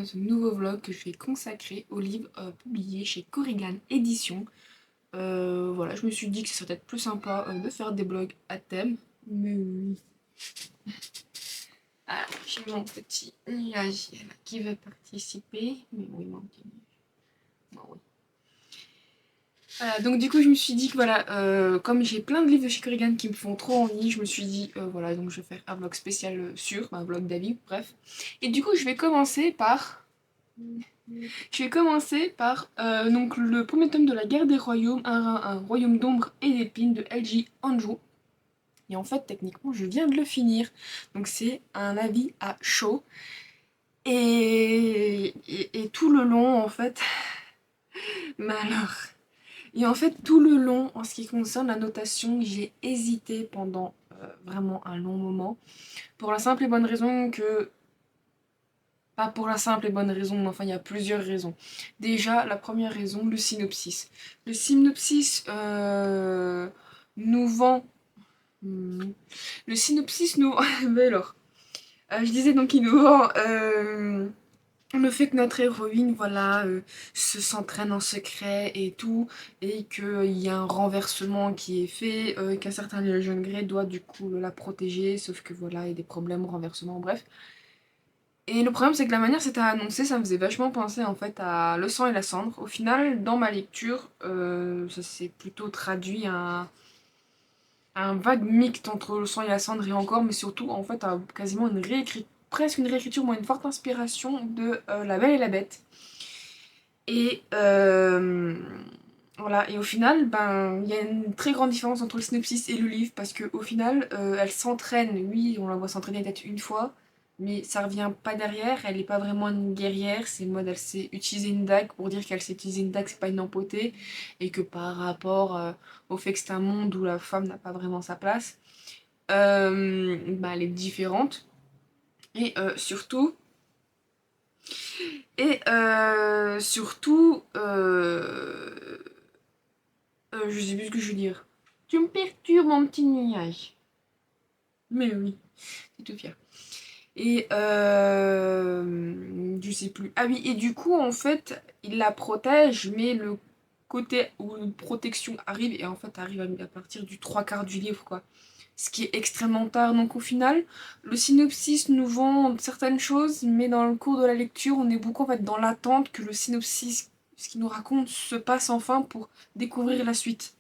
dans ce nouveau vlog que je vais consacrer au livre publié chez Korrigan Éditions. Voilà, je me suis dit que ce serait peut-être plus sympa de faire des vlogs à thème. Mais oui. Ah, j'ai mon petit nuagier là, qui veut participer. Mais oui, mon petit nuage. Bon, oui. Voilà, donc du coup je me suis dit que voilà, comme j'ai plein de livres de chez Korrigan qui me font trop envie, je me suis dit voilà, donc je vais faire un vlog spécial sur, un vlog d'avis, bref. Et du coup je vais commencer par donc, le premier tome de la guerre des royaumes, un royaume d'ombre et d'épines de L.J. Anjou. Et en fait, techniquement, je viens de le finir. Donc c'est un avis à chaud. Et tout le long, en fait... Mais alors... Et en fait, tout le long, en ce qui concerne la notation, j'ai hésité pendant vraiment un long moment. Pour la simple et bonne raison que... Pas pour la simple et bonne raison, mais enfin il y a plusieurs raisons. Déjà, la première raison, le synopsis. Le synopsis nous vend... Le synopsis nous... Mais alors, je disais donc qu'il nous vend le fait que notre héroïne, voilà, s'entraîne en secret et tout, et qu'il y a un renversement qui est fait, qu'un certain jeune Grey doit du coup la protéger, sauf que voilà, il y a des problèmes au renversement, bref. Et le problème, c'est que la manière c'était annoncé, ça me faisait vachement penser en fait à Le sang et la cendre. Au final, dans ma lecture, ça s'est plutôt traduit à un vague mixte entre Le sang et la cendre et encore, mais surtout en fait à quasiment une réécriture, presque une réécriture, moi une forte inspiration de La Belle et la Bête. Et voilà, et au final, ben, il y a une très grande différence entre le synopsis et le livre, parce qu'au final, elle s'entraîne, oui, on la voit s'entraîner peut-être une fois, mais ça revient pas derrière, elle n'est pas vraiment une guerrière, c'est le mode, elle sait utiliser une dague, pour dire qu'elle sait utiliser une dague, c'est pas une empotée, et que par rapport au fait que c'est un monde où la femme n'a pas vraiment sa place, ben, elle est différente, et je sais plus ce que je veux dire. Tu me perturbes, mon petit nuage. Mais oui, c'est tout fier. Et je sais plus. Ah oui, et du coup, en fait, il la protège, mais le côté où une protection arrive, et en fait arrive à partir du trois quarts du livre, quoi. Ce qui est extrêmement tard. Donc au final, le synopsis nous vend certaines choses, mais dans le cours de la lecture, on est beaucoup en fait dans l'attente que le synopsis, ce qu'il nous raconte, se passe enfin pour découvrir la suite.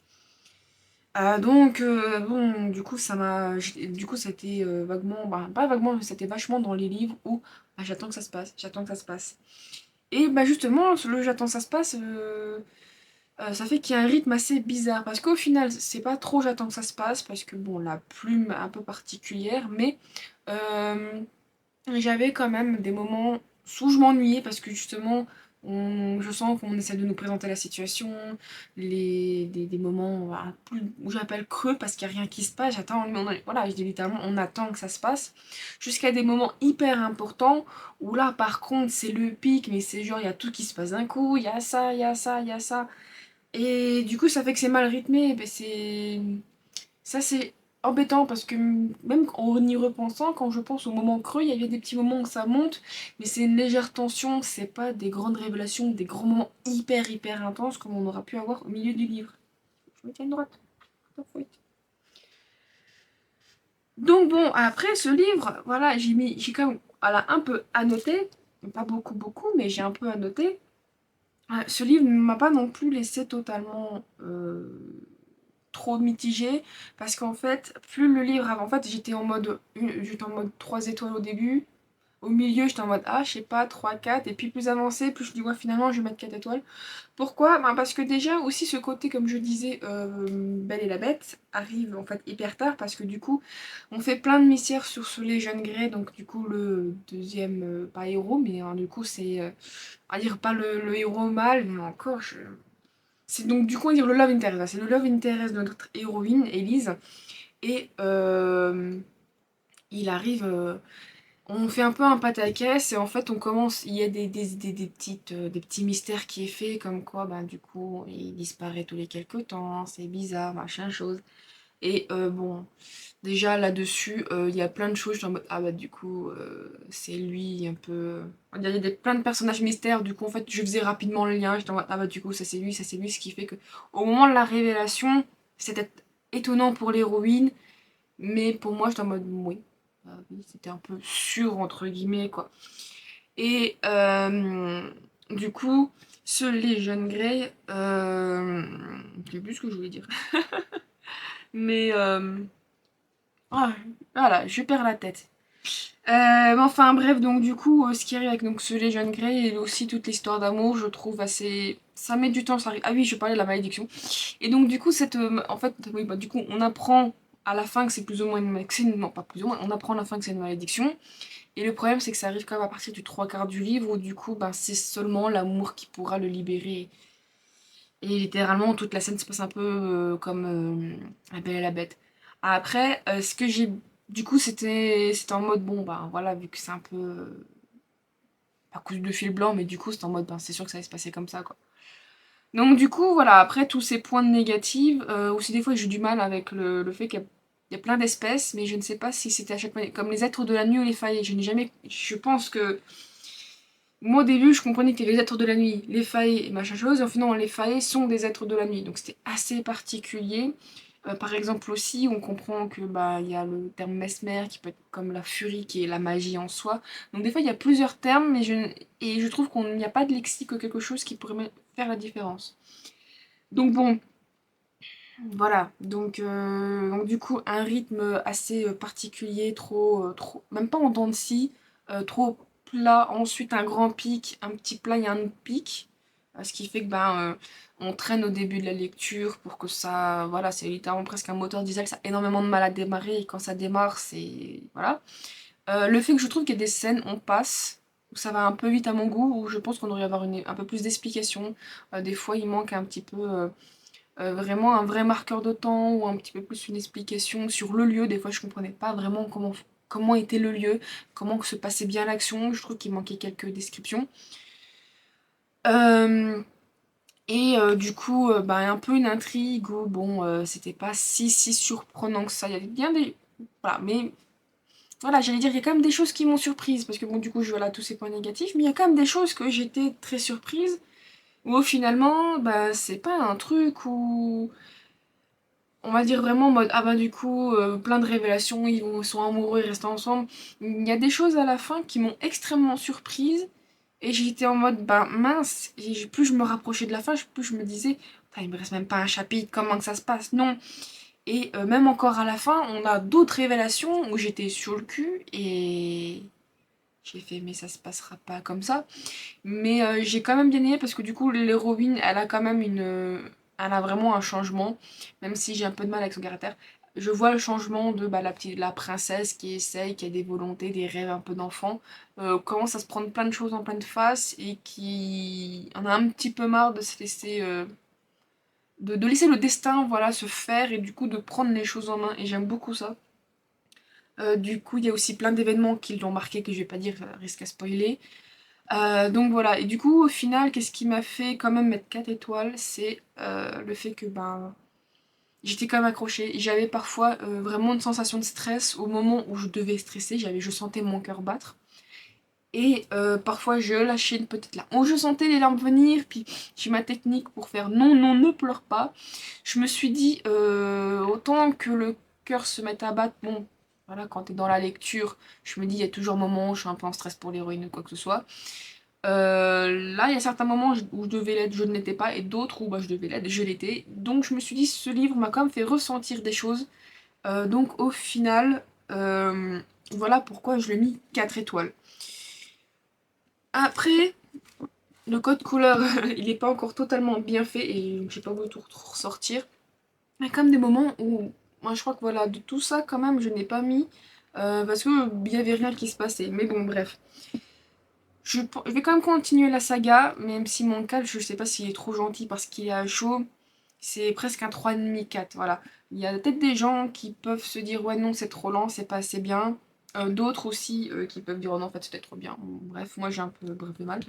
Donc, bon, du coup, du coup, c'était vaguement, bah, pas vaguement, mais c'était vachement dans les livres où bah, j'attends que ça se passe, j'attends que ça se passe. Et bah, justement, le j'attends que ça se passe, ça fait qu'il y a un rythme assez bizarre. Parce qu'au final, c'est pas trop j'attends que ça se passe, parce que bon, la plume est un peu particulière, mais euh, j'avais quand même des moments où je m'ennuyais parce que justement, je sens qu'on essaie de nous présenter la situation, des moments voilà, où j'appelle creux parce qu'il n'y a rien qui se passe. J'attends, voilà, je dis littéralement, on attend que ça se passe. Jusqu'à des moments hyper importants où là, par contre, c'est le pic, mais c'est genre, il y a tout qui se passe d'un coup, il y a ça, il y a ça, il y a ça. Et du coup, ça fait que c'est mal rythmé. Ben, ça, c'est embêtant parce que même en y repensant, quand je pense au moment creux, il y avait des petits moments où ça monte, mais c'est une légère tension, c'est pas des grandes révélations, des grands moments hyper hyper intenses comme on aura pu avoir au milieu du livre. Je me tiens droite. Donc bon, après ce livre, voilà, j'ai quand même voilà, un peu annoté, pas beaucoup beaucoup, mais j'ai un peu annoté. Ce livre ne m'a pas non plus laissé totalement trop mitigée parce qu'en fait, plus le livre avance, en fait, j'étais en mode 3 étoiles au début. Au milieu, j'étais en mode ah, je sais pas, 3 4 et puis plus avancé, plus je dis ouais, finalement, je vais mettre 4 étoiles. Pourquoi? Ben, parce que déjà aussi ce côté, comme je disais, Belle et la Bête arrive en fait hyper tard parce que du coup, on fait plein de mystères sur ce les jeunes Grey, donc du coup le deuxième, pas héros, mais hein, du coup c'est, on va dire pas le héros mâle, mais encore, c'est donc du coup on va dire le love interest. C'est le love interest de notre héroïne, Elise. Et il arrive. On fait un peu un pataquès et en fait on commence. Il y a des petits mystères qui est fait, comme quoi bah, du coup il disparaît tous les quelques temps, c'est bizarre, machin chose. Et bon, déjà là-dessus, il y a plein de choses, je suis en mode, ah bah du coup, c'est lui un peu... Il y a plein de personnages mystères, du coup en fait je faisais rapidement le lien, j'étais en mode, ah bah du coup ça c'est lui, ce qui fait que au moment de la révélation, c'était étonnant pour l'héroïne, mais pour moi j'étais en mode, oui, oui, c'était un peu sûr entre guillemets quoi. Et du coup, ce Légion Grey, je sais plus ce que je voulais dire. Mais ah, voilà, je perds la tête. Mais enfin bref, donc du coup, ce qui arrive avec donc, ce Légion Grey et aussi toute l'histoire d'amour, je trouve assez... Ça met du temps, ça arrive... Ah oui, je parlais de la malédiction. Et donc du coup, en fait, oui, bah, du coup, on apprend à la fin que c'est plus ou moins une... Non, pas plus ou moins, on apprend à la fin que c'est une malédiction. Et le problème, c'est que ça arrive quand même à partir du trois quarts du livre, où du coup, bah, c'est seulement l'amour qui pourra le libérer. Et littéralement, toute la scène se passe un peu comme La Belle et la Bête. Après, ce que j'ai... Du coup, c'était en mode, bon, bah voilà, vu que c'est un peu... à cause de fil blanc, mais du coup, c'est en mode, ben, c'est sûr que ça allait se passer comme ça, quoi. Donc du coup, voilà, après tous ces points négatifs, aussi des fois j'ai du mal avec le fait qu'il y a plein d'espèces, mais je ne sais pas si c'était à chaque fois comme les êtres de la nuit ou les failles. Je n'ai jamais... Je pense que... Moi au début je comprenais que les êtres de la nuit, les failles et machin chose, et en fait non, les failles sont des êtres de la nuit, donc c'était assez particulier. Par exemple aussi, on comprend que bah il y a le terme mesmer qui peut être comme la furie qui est la magie en soi. Donc des fois il y a plusieurs termes, et je trouve qu'il n'y a pas de lexique ou quelque chose qui pourrait faire la différence. Donc bon, voilà. Donc du coup un rythme assez particulier, trop, même pas en dents de scie, trop plat. Ensuite un grand pic, un petit plat et un autre pic. Ce qui fait que on traîne au début de la lecture pour que ça, voilà, c'est littéralement presque un moteur diesel, ça a énormément de mal à démarrer et quand ça démarre, c'est, voilà. Le fait que je trouve qu'il y a des scènes, on passe, où ça va un peu vite à mon goût, où je pense qu'on devrait avoir un peu plus d'explications. Des fois, il manque un petit peu, vraiment un vrai marqueur de temps ou un petit peu plus une explication sur le lieu. Des fois, je comprenais pas vraiment comment était le lieu, comment se passait bien l'action. Je trouve qu'il manquait quelques descriptions. Euh, du coup, un peu une intrigue où, bon, c'était pas si surprenant que ça. Il y avait bien des... Voilà, mais voilà, j'allais dire, il y a quand même des choses qui m'ont surprise, parce que bon, du coup, je vois là tous ces points négatifs, mais il y a quand même des choses que j'étais très surprise, où finalement, bah, c'est pas un truc où, on va dire vraiment en mode, ah bah du coup, plein de révélations, sont amoureux, ils restent ensemble. Il y a des choses à la fin qui m'ont extrêmement surprise, et j'étais en mode, bah mince, et plus je me rapprochais de la fin, plus je me disais, putain, il me reste même pas un chapitre, comment que ça se passe? Non. Et même encore à la fin, on a d'autres révélations où j'étais sur le cul, et j'ai fait, mais ça se passera pas comme ça. Mais j'ai quand même bien aimé parce que du coup, l'héroïne, elle a quand même elle a vraiment un changement, même si j'ai un peu de mal avec son caractère. Je vois le changement de la princesse qui essaye, qui a des volontés, des rêves un peu d'enfant, commence à se prendre plein de choses en pleine face et qui en a un petit peu marre de se laisser, de laisser le destin voilà, se faire et du coup de prendre les choses en main. Et j'aime beaucoup ça. Du coup, il y a aussi plein d'événements qui l'ont marqué que je vais pas dire, risque à spoiler. Donc voilà, et du coup, au final, qu'est-ce qui m'a fait quand même mettre 4 étoiles? C'est le fait que j'étais quand même accrochée. J'avais parfois vraiment une sensation de stress au moment où je devais stresser, je sentais mon cœur battre. Et parfois je lâchais une petite larme. Oh, je sentais les larmes venir, puis j'ai ma technique pour faire non, non, ne pleure pas. Je me suis dit, autant que le cœur se mette à battre, bon, voilà, quand t'es dans la lecture, je me dis, il y a toujours un moment où je suis un peu en stress pour l'héroïne ou quoi que ce soit. Là, il y a certains moments où je devais l'être, je ne l'étais pas, et d'autres où je devais l'être, je l'étais. Donc je me suis dit, ce livre m'a quand même fait ressentir des choses. Donc au final, voilà pourquoi je lui ai mis 4 étoiles. Après, le code couleur, il n'est pas encore totalement bien fait et j'ai pas voulu tout ressortir. Il y a quand même des moments où, moi je crois que voilà, de tout ça quand même, je n'ai pas mis parce que il y avait rien qui se passait. Mais bon, bref. Je vais quand même continuer la saga, même si mon calme, je sais pas s'il est trop gentil parce qu'il est à chaud. C'est presque un 3,5 4, voilà. Il y a peut-être des gens qui peuvent se dire ouais non c'est trop lent, c'est pas assez bien. D'autres aussi qui peuvent dire oh non en fait c'était trop bien. Bon, bref, moi j'ai un peu bref de mal.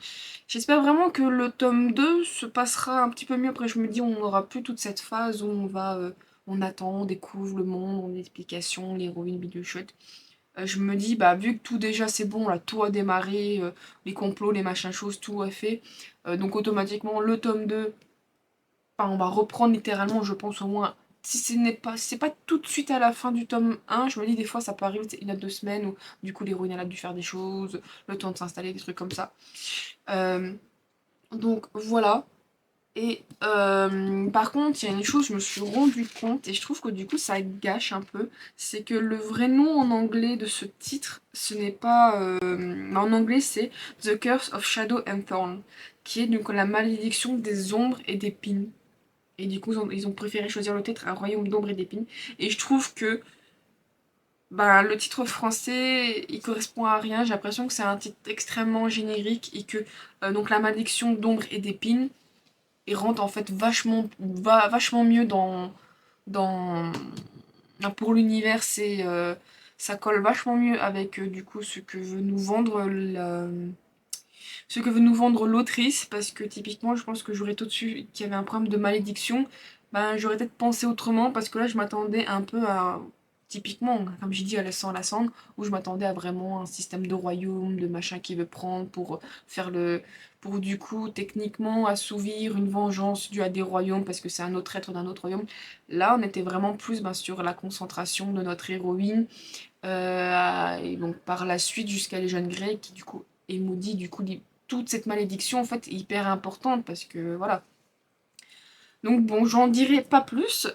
J'espère vraiment que le tome 2 se passera un petit peu mieux. Après je me dis on n'aura plus toute cette phase où on va on attend, on découvre le monde, on a l'explication, l'héroïne, bidule chouette. Je me dis, bah vu que tout déjà c'est bon, là, tout a démarré, les complots, les machins choses, tout a fait. Donc automatiquement, le tome 2 enfin, on va reprendre littéralement, je pense au moins. Si ce n'est pas, si c'est pas tout de suite à la fin du tome 1, je me dis des fois ça peut arriver il y a 2 semaines où du coup l'héroïne elle a dû faire des choses, le temps de s'installer, des trucs comme ça. Euh, donc voilà. Et par contre, il y a une chose, je me suis rendu compte, et je trouve que du coup ça gâche un peu, c'est que le vrai nom en anglais de ce titre, ce n'est pas... en anglais c'est The Curse of Shadow and Thorn, qui est donc la malédiction des ombres et des pines. Et du coup, ils ont préféré choisir le titre Un royaume d'ombre et d'épines. Et je trouve que bah, le titre français, il correspond à rien. J'ai l'impression que c'est un titre extrêmement générique et que donc la malédiction d'ombre et d'épines, il rentre en fait vachement mieux dans pour l'univers. Ça colle vachement mieux avec du coup ce que veut nous vendre ce que veut nous vendre l'autrice, parce que typiquement, je pense que j'aurais tout de suite qu'il y avait un problème de malédiction, ben j'aurais peut-être pensé autrement, parce que là, je m'attendais un peu à, typiquement, comme j'ai dit, à la sang, la sang, où je m'attendais à vraiment un système de royaume, de machin qui veut prendre pour faire pour du coup, techniquement, assouvir une vengeance due à des royaumes, parce que c'est un autre être d'un autre royaume. Là, on était vraiment plus ben, sur la concentration de notre héroïne, et donc par la suite jusqu'à les jeunes Grey qui du coup est maudit, du coup toute cette malédiction en fait est hyper importante parce que voilà. Donc bon, j'en dirai pas plus.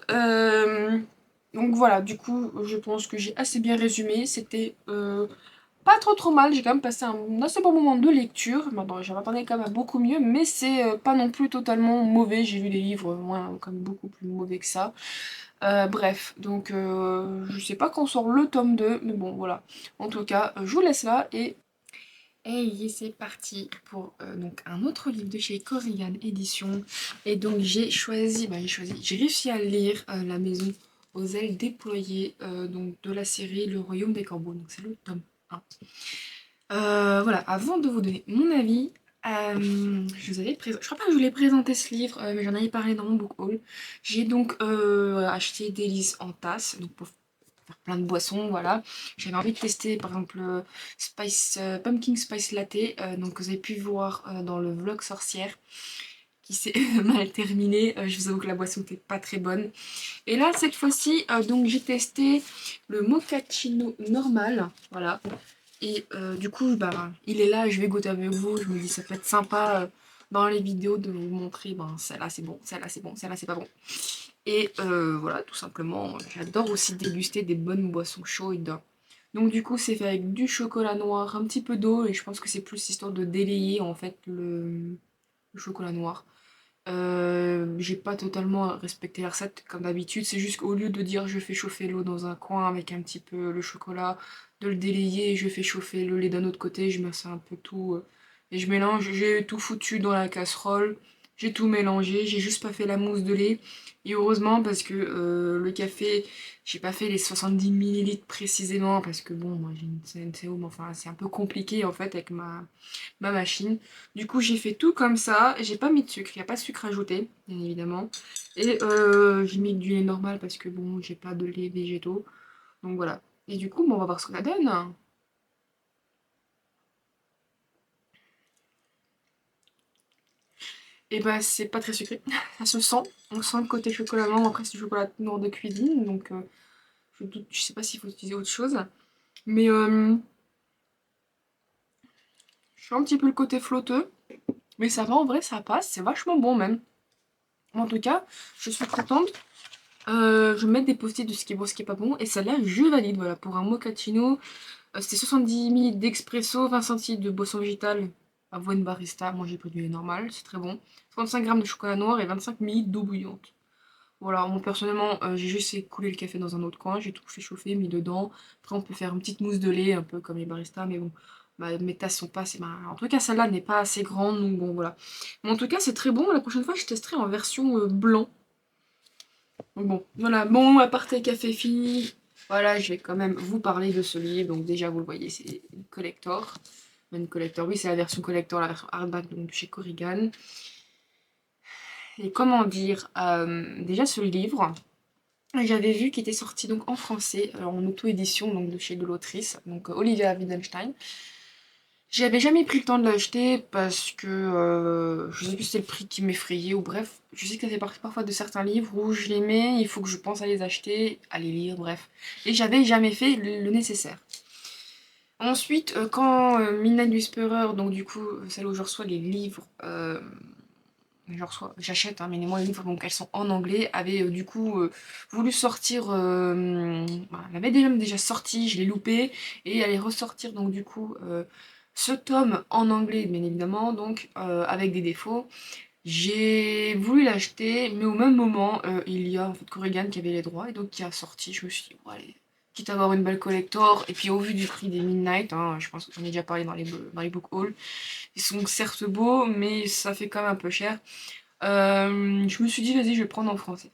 Donc voilà, du coup je pense que j'ai assez bien résumé. C'était pas trop mal, j'ai quand même passé un assez bon moment de lecture. Maintenant, je m'attendais quand même à beaucoup mieux, mais c'est pas non plus totalement mauvais. J'ai vu des livres moins, quand même beaucoup plus mauvais que ça. Bref, donc je sais pas quand sort le tome 2 mais bon voilà. En tout cas, je vous laisse là et... Hey, c'est parti pour donc un autre livre de chez Corrigan Édition. Et donc j'ai réussi à lire La maison aux ailes déployées donc de la série Le Royaume des Corbeaux. Donc c'est le tome 1. Voilà, avant de vous donner mon avis, je crois pas que je vous l'ai présenté ce livre, mais j'en avais parlé dans mon book haul. J'ai donc acheté des lices en tasse, donc pour faire plein de boissons, voilà. J'avais envie de tester par exemple Pumpkin Spice Latte, donc vous avez pu voir dans le vlog sorcière qui s'est mal terminé. Je vous avoue que la boisson n'était pas très bonne. Et là, cette fois-ci, donc j'ai testé le mochaccino normal, voilà. Et du coup, bah, il est là, je vais goûter avec vous. Je me dis, ça peut être sympa dans les vidéos de vous montrer, ben, celle-là c'est bon, celle-là c'est bon, celle-là c'est pas bon. Et voilà, tout simplement, j'adore aussi déguster des bonnes boissons chaudes. Donc du coup, c'est fait avec du chocolat noir, un petit peu d'eau, et je pense que c'est plus histoire de délayer en fait le chocolat noir. J'ai pas totalement respecté la recette comme d'habitude, c'est juste qu'au lieu de dire je fais chauffer l'eau dans un coin avec un petit peu le chocolat, de le délayer, je fais chauffer le lait d'un autre côté, je mets ça un peu tout et je mélange, j'ai tout foutu dans la casserole, j'ai tout mélangé, j'ai juste pas fait la mousse de lait et heureusement parce que le café, j'ai pas fait les 70 millilitres précisément parce que bon, moi j'ai une CNCO, mais enfin c'est un peu compliqué en fait avec ma machine. Du coup, j'ai fait tout comme ça. J'ai pas mis de sucre, il n'y a pas de sucre ajouté, bien évidemment. Et j'ai mis du lait normal parce que bon, j'ai pas de lait végétaux. Donc voilà. Et du coup, bon, on va voir ce que ça donne. Et bah, c'est pas très sucré. Ça se sent. On sent le côté chocolat blanc. Après, c'est du chocolat noir de cuisine. Donc, je sais pas s'il faut utiliser autre chose. Mais je sens un petit peu le côté flotteux. Mais ça va, en vrai, ça passe. C'est vachement bon même. En tout cas, je suis contente. Je vais mettre des post-it de ce qui est bon, ce qui est pas bon. Et celle-là, je valide. Voilà, pour un mochaccino, c'était 70 ml d'expresso, 20 centilitres de boisson végétale, avoine barista. Moi, j'ai pris du lait normal, c'est très bon. 35 grammes de chocolat noir et 25 ml d'eau bouillante. Voilà, moi personnellement, j'ai juste écoulé le café dans un autre coin, j'ai tout fait chauffer, mis dedans. Après, on peut faire une petite mousse de lait, un peu comme les baristas, mais bon, bah, mes tasses sont pas assez. Bah, en tout cas, celle-là n'est pas assez grande, donc bon, voilà. Mais en tout cas, c'est très bon. La prochaine fois, je testerai en version blanc. Donc bon, voilà, bon, aparté café fini. Voilà, je vais quand même vous parler de ce livre. Donc déjà, vous le voyez, c'est une collector. Une collector, oui, c'est la version collector, la version hardback, donc chez Corrigan. Et comment dire, déjà ce livre, J'avais vu qu'il était sorti donc en français, en auto-édition, donc de l'autrice, donc Olivia Wittgenstein. J'avais jamais pris le temps de l'acheter parce que je sais plus si c'est le prix qui m'effrayait ou bref. Je sais que ça fait partie parfois de certains livres où je les mets, il faut que je pense à les acheter, à les lire, bref. Et j'avais jamais fait le nécessaire. Ensuite, quand Midnight Whisperer, donc du coup, celle où je reçois les livres, j'achète, hein, mais moi les livres, donc elles sont en anglais, avait du coup voulu sortir, elle avait déjà sorti, je l'ai loupé, et elle est ressortir donc du coup ce tome en anglais, bien évidemment, donc avec des défauts. J'ai voulu l'acheter, mais au même moment, il y a en fait Corrigan qui avait les droits et donc qui a sorti. Je me suis dit, bon, allez, quitte à avoir une belle collector, et puis au vu du prix des Midnight, hein, je pense que j'en ai déjà parlé dans les book hauls, ils sont certes beaux, mais ça fait quand même un peu cher. Je me suis dit, vas-y, je vais prendre en français.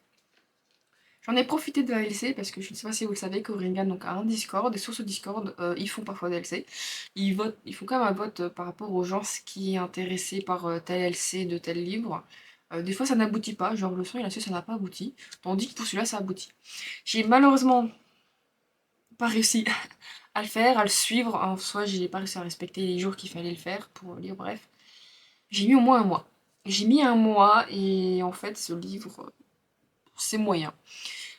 J'en ai profité de la LC parce que je ne sais pas si vous le savez, Corrigan donc, a un Discord, et sur ce Discord, ils font parfois des LC. Ils votent, ils font quand même un vote par rapport aux gens qui est intéressé par tel LC de tel livre. Des fois ça n'aboutit pas, genre le son et la ça n'a pas abouti, tandis que pour celui-là ça aboutit. J'ai malheureusement pas réussi à le faire, à le suivre, en soi j'ai pas réussi à respecter les jours qu'il fallait le faire pour lire, bref. J'ai mis au moins un mois. J'ai mis un mois et en fait ce livre, c'est moyen.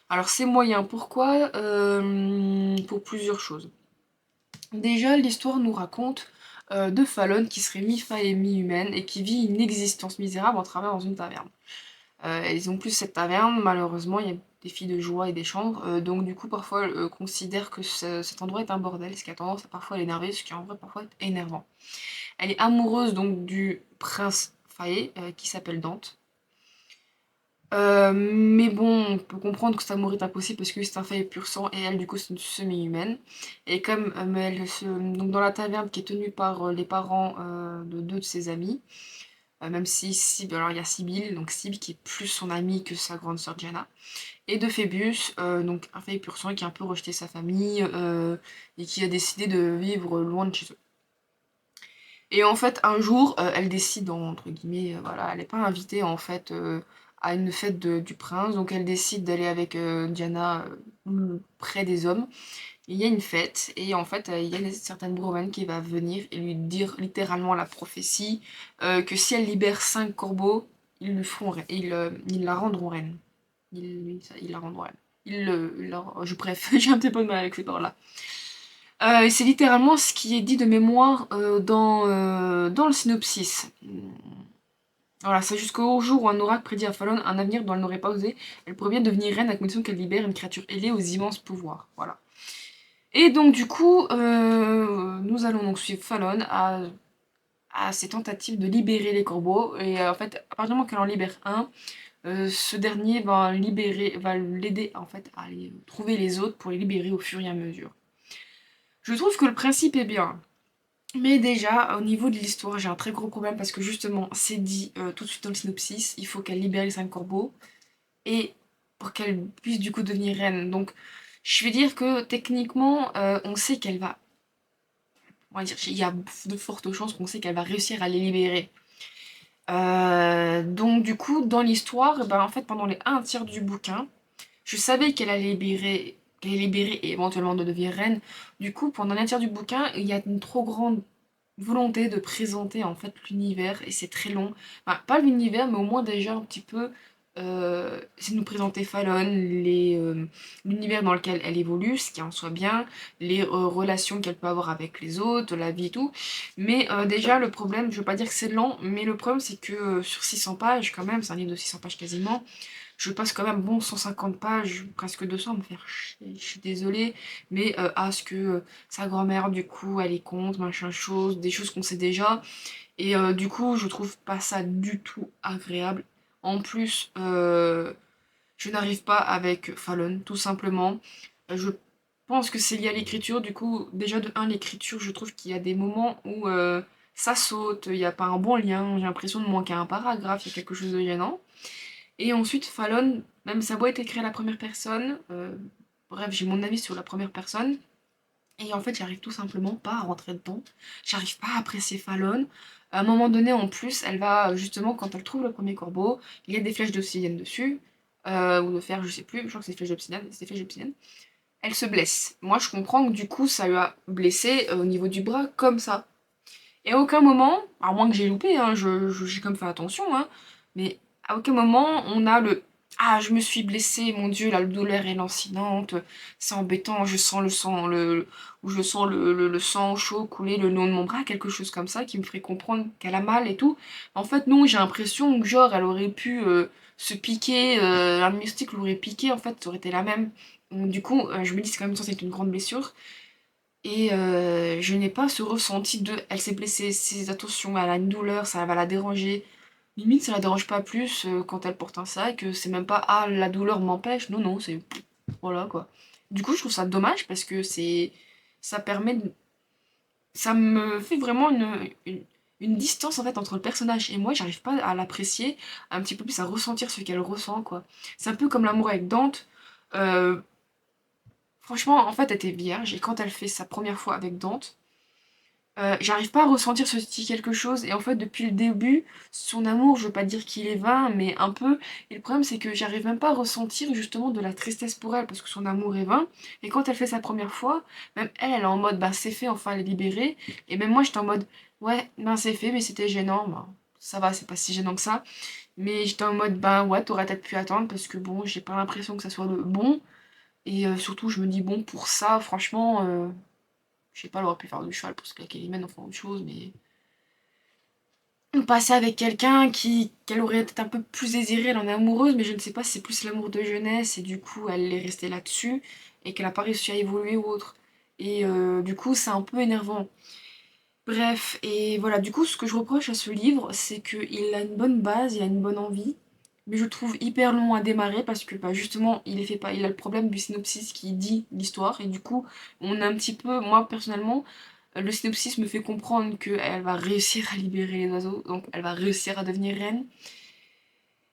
Alors c'est moyen, pourquoi? Pour plusieurs choses. Déjà, l'histoire nous raconte de Fallon qui serait mi-fa et mi-humaine et qui vit une existence misérable en travaillant dans une taverne. Ils ont plus cette taverne, malheureusement, il y a des filles de joie et des chambres, donc du coup parfois considère que cet endroit est un bordel, ce qui a tendance à parfois l'énerver, ce qui en vrai parfois est énervant. Elle est amoureuse donc du prince Faé, qui s'appelle Dante. Mais bon, on peut comprendre que cet amour est impossible parce que c'est un fait pur sang et elle, du coup, c'est une semi-humaine. Et comme donc dans la taverne qui est tenue par les parents de deux de ses amis, même si alors il y a Sibylle, donc Sibylle qui est plus son amie que sa grande sœur Diana, et de Phébus, donc un fait pur sang qui a un peu rejeté sa famille et qui a décidé de vivre loin de chez eux. Et en fait, un jour, elle décide, entre guillemets, voilà, elle n'est pas invitée en fait à une fête du prince, donc elle décide d'aller avec Diana près des hommes. Et il y a une fête, et en fait, il y a une certaine Browen qui va venir et lui dire littéralement la prophétie que si elle libère 5 corbeaux, ils lui feront, ils la rendront reine. Ils la rendront reine. Bref, j'ai un petit peu de mal avec ces paroles-là. Et c'est littéralement ce qui est dit de mémoire dans le synopsis. Voilà, c'est jusqu'au jour où un oracle prédit à Fallon un avenir dont elle n'aurait pas osé. Elle pourrait bien devenir reine à condition qu'elle libère une créature ailée aux immenses pouvoirs. Voilà. Et donc du coup, nous allons donc suivre Fallon à ses tentatives de libérer les corbeaux. Et en fait, à partir du moment qu'elle en libère un, ce dernier va l'aider en fait à aller trouver les autres pour les libérer au fur et à mesure. Je trouve que le principe est bien. Mais déjà, au niveau de l'histoire, j'ai un très gros problème parce que justement, c'est dit tout de suite dans le synopsis, il faut qu'elle libère les 5 corbeaux et pour qu'elle puisse du coup devenir reine. Donc, je vais dire que techniquement, on sait qu'elle va, on va dire, il y a de fortes chances qu'on sait qu'elle va réussir à les libérer. Donc, du coup, dans l'histoire, ben, en fait, pendant les un tiers du bouquin, je savais qu'elle allait libérer et éventuellement de devenir reine. Du coup, pendant un tiers du bouquin, il y a une trop grande volonté de présenter en fait l'univers et c'est très long. Enfin, pas l'univers, mais au moins déjà un petit peu c'est de nous présenter Fallon, l'univers dans lequel elle évolue, ce qui en soit bien, les relations qu'elle peut avoir avec les autres, la vie et tout. Mais déjà, le problème, je veux pas dire que c'est lent, mais le problème c'est que sur 600 pages, quand même, c'est un livre de 600 pages quasiment, je passe quand même, bon, 150 pages, presque 200 à me faire chier, je suis désolée, mais à ce que sa grand-mère, du coup, elle est contre, machin chose, des choses qu'on sait déjà, et du coup, je trouve pas ça du tout agréable. En plus, je n'arrive pas avec Fallon, tout simplement. Je pense que c'est lié à l'écriture, du coup, déjà de un l'écriture, je trouve qu'il y a des moments où ça saute, il n'y a pas un bon lien, j'ai l'impression de manquer un paragraphe, il y a quelque chose de gênant. Et ensuite, Fallon, même sa voix est écrite à la première personne. Bref, j'ai mon avis sur la première personne. Et en fait, j'arrive tout simplement pas à rentrer dedans. J'arrive pas à apprécier Fallon. À un moment donné, en plus, elle va justement, quand elle trouve le premier corbeau, il y a des flèches d'obsidienne dessus. ou de fer, je sais plus, je crois que c'est flèche d'obsidienne, c'était flèche d'obsidienne. Elle se blesse. Moi, je comprends que du coup, ça lui a blessé au niveau du bras, comme ça. Et à aucun moment, à moins que j'ai loupé, hein, j'ai comme fait attention, hein, mais à aucun moment on a le «Ah, je me suis blessée, mon Dieu, la douleur est lancinante, c'est embêtant, je sens le sang, ou je sens le sang chaud couler le long de mon bras», quelque chose comme ça qui me ferait comprendre qu'elle a mal et tout. En fait, non, j'ai l'impression que genre elle aurait pu se piquer, un moustique l'aurait piqué, en fait, ça aurait été la même. Donc, du coup, je me dis c'est quand même censé être une grande blessure. Et je n'ai pas ce ressenti de elle s'est blessée, c'est attention, elle a une douleur, ça va la déranger. Limite, ça la dérange pas plus quand elle porte un sac, c'est même pas ah la douleur m'empêche, non, non, c'est voilà quoi. Du coup, je trouve ça dommage parce que c'est ça permet de- ça me fait vraiment une distance en fait entre le personnage et moi, j'arrive pas à l'apprécier, un petit peu plus à ressentir ce qu'elle ressent quoi. C'est un peu comme l'amour avec Dante. euh, Franchement, en fait, elle était vierge et quand elle fait sa première fois avec Dante, j'arrive pas à ressentir ce petit quelque chose et en fait depuis le début son amour, je veux pas dire qu'il est vain mais un peu, et le problème c'est que j'arrive même pas à ressentir justement de la tristesse pour elle parce que son amour est vain, et quand elle fait sa première fois, même elle est en mode bah c'est fait, enfin elle est libérée, et même moi j'étais en mode ouais ben c'est fait mais c'était gênant, bah, ça va, c'est pas si gênant que ça, mais j'étais en mode bah ouais t'aurais peut-être pu attendre parce que bon j'ai pas l'impression que ça soit le bon, et surtout je me dis bon pour ça franchement je sais pas, elle aurait pu faire du cheval pour se claquer les mains, enfin autre chose, mais passer avec quelqu'un qui qu'elle aurait peut-être un peu plus désiré, elle en est amoureuse, mais je ne sais pas si c'est plus l'amour de jeunesse et du coup elle est restée là-dessus et qu'elle a pas réussi à évoluer ou autre. Et du coup c'est un peu énervant. Bref, et voilà, du coup ce que je reproche à ce livre, c'est qu'il a une bonne base, il a une bonne envie, mais je le trouve hyper long à démarrer parce que bah, justement il est fait pas, il a le problème du synopsis qui dit l'histoire et du coup on a un petit peu, moi personnellement, le synopsis me fait comprendre qu'elle va réussir à libérer les oiseaux, donc elle va réussir à devenir reine.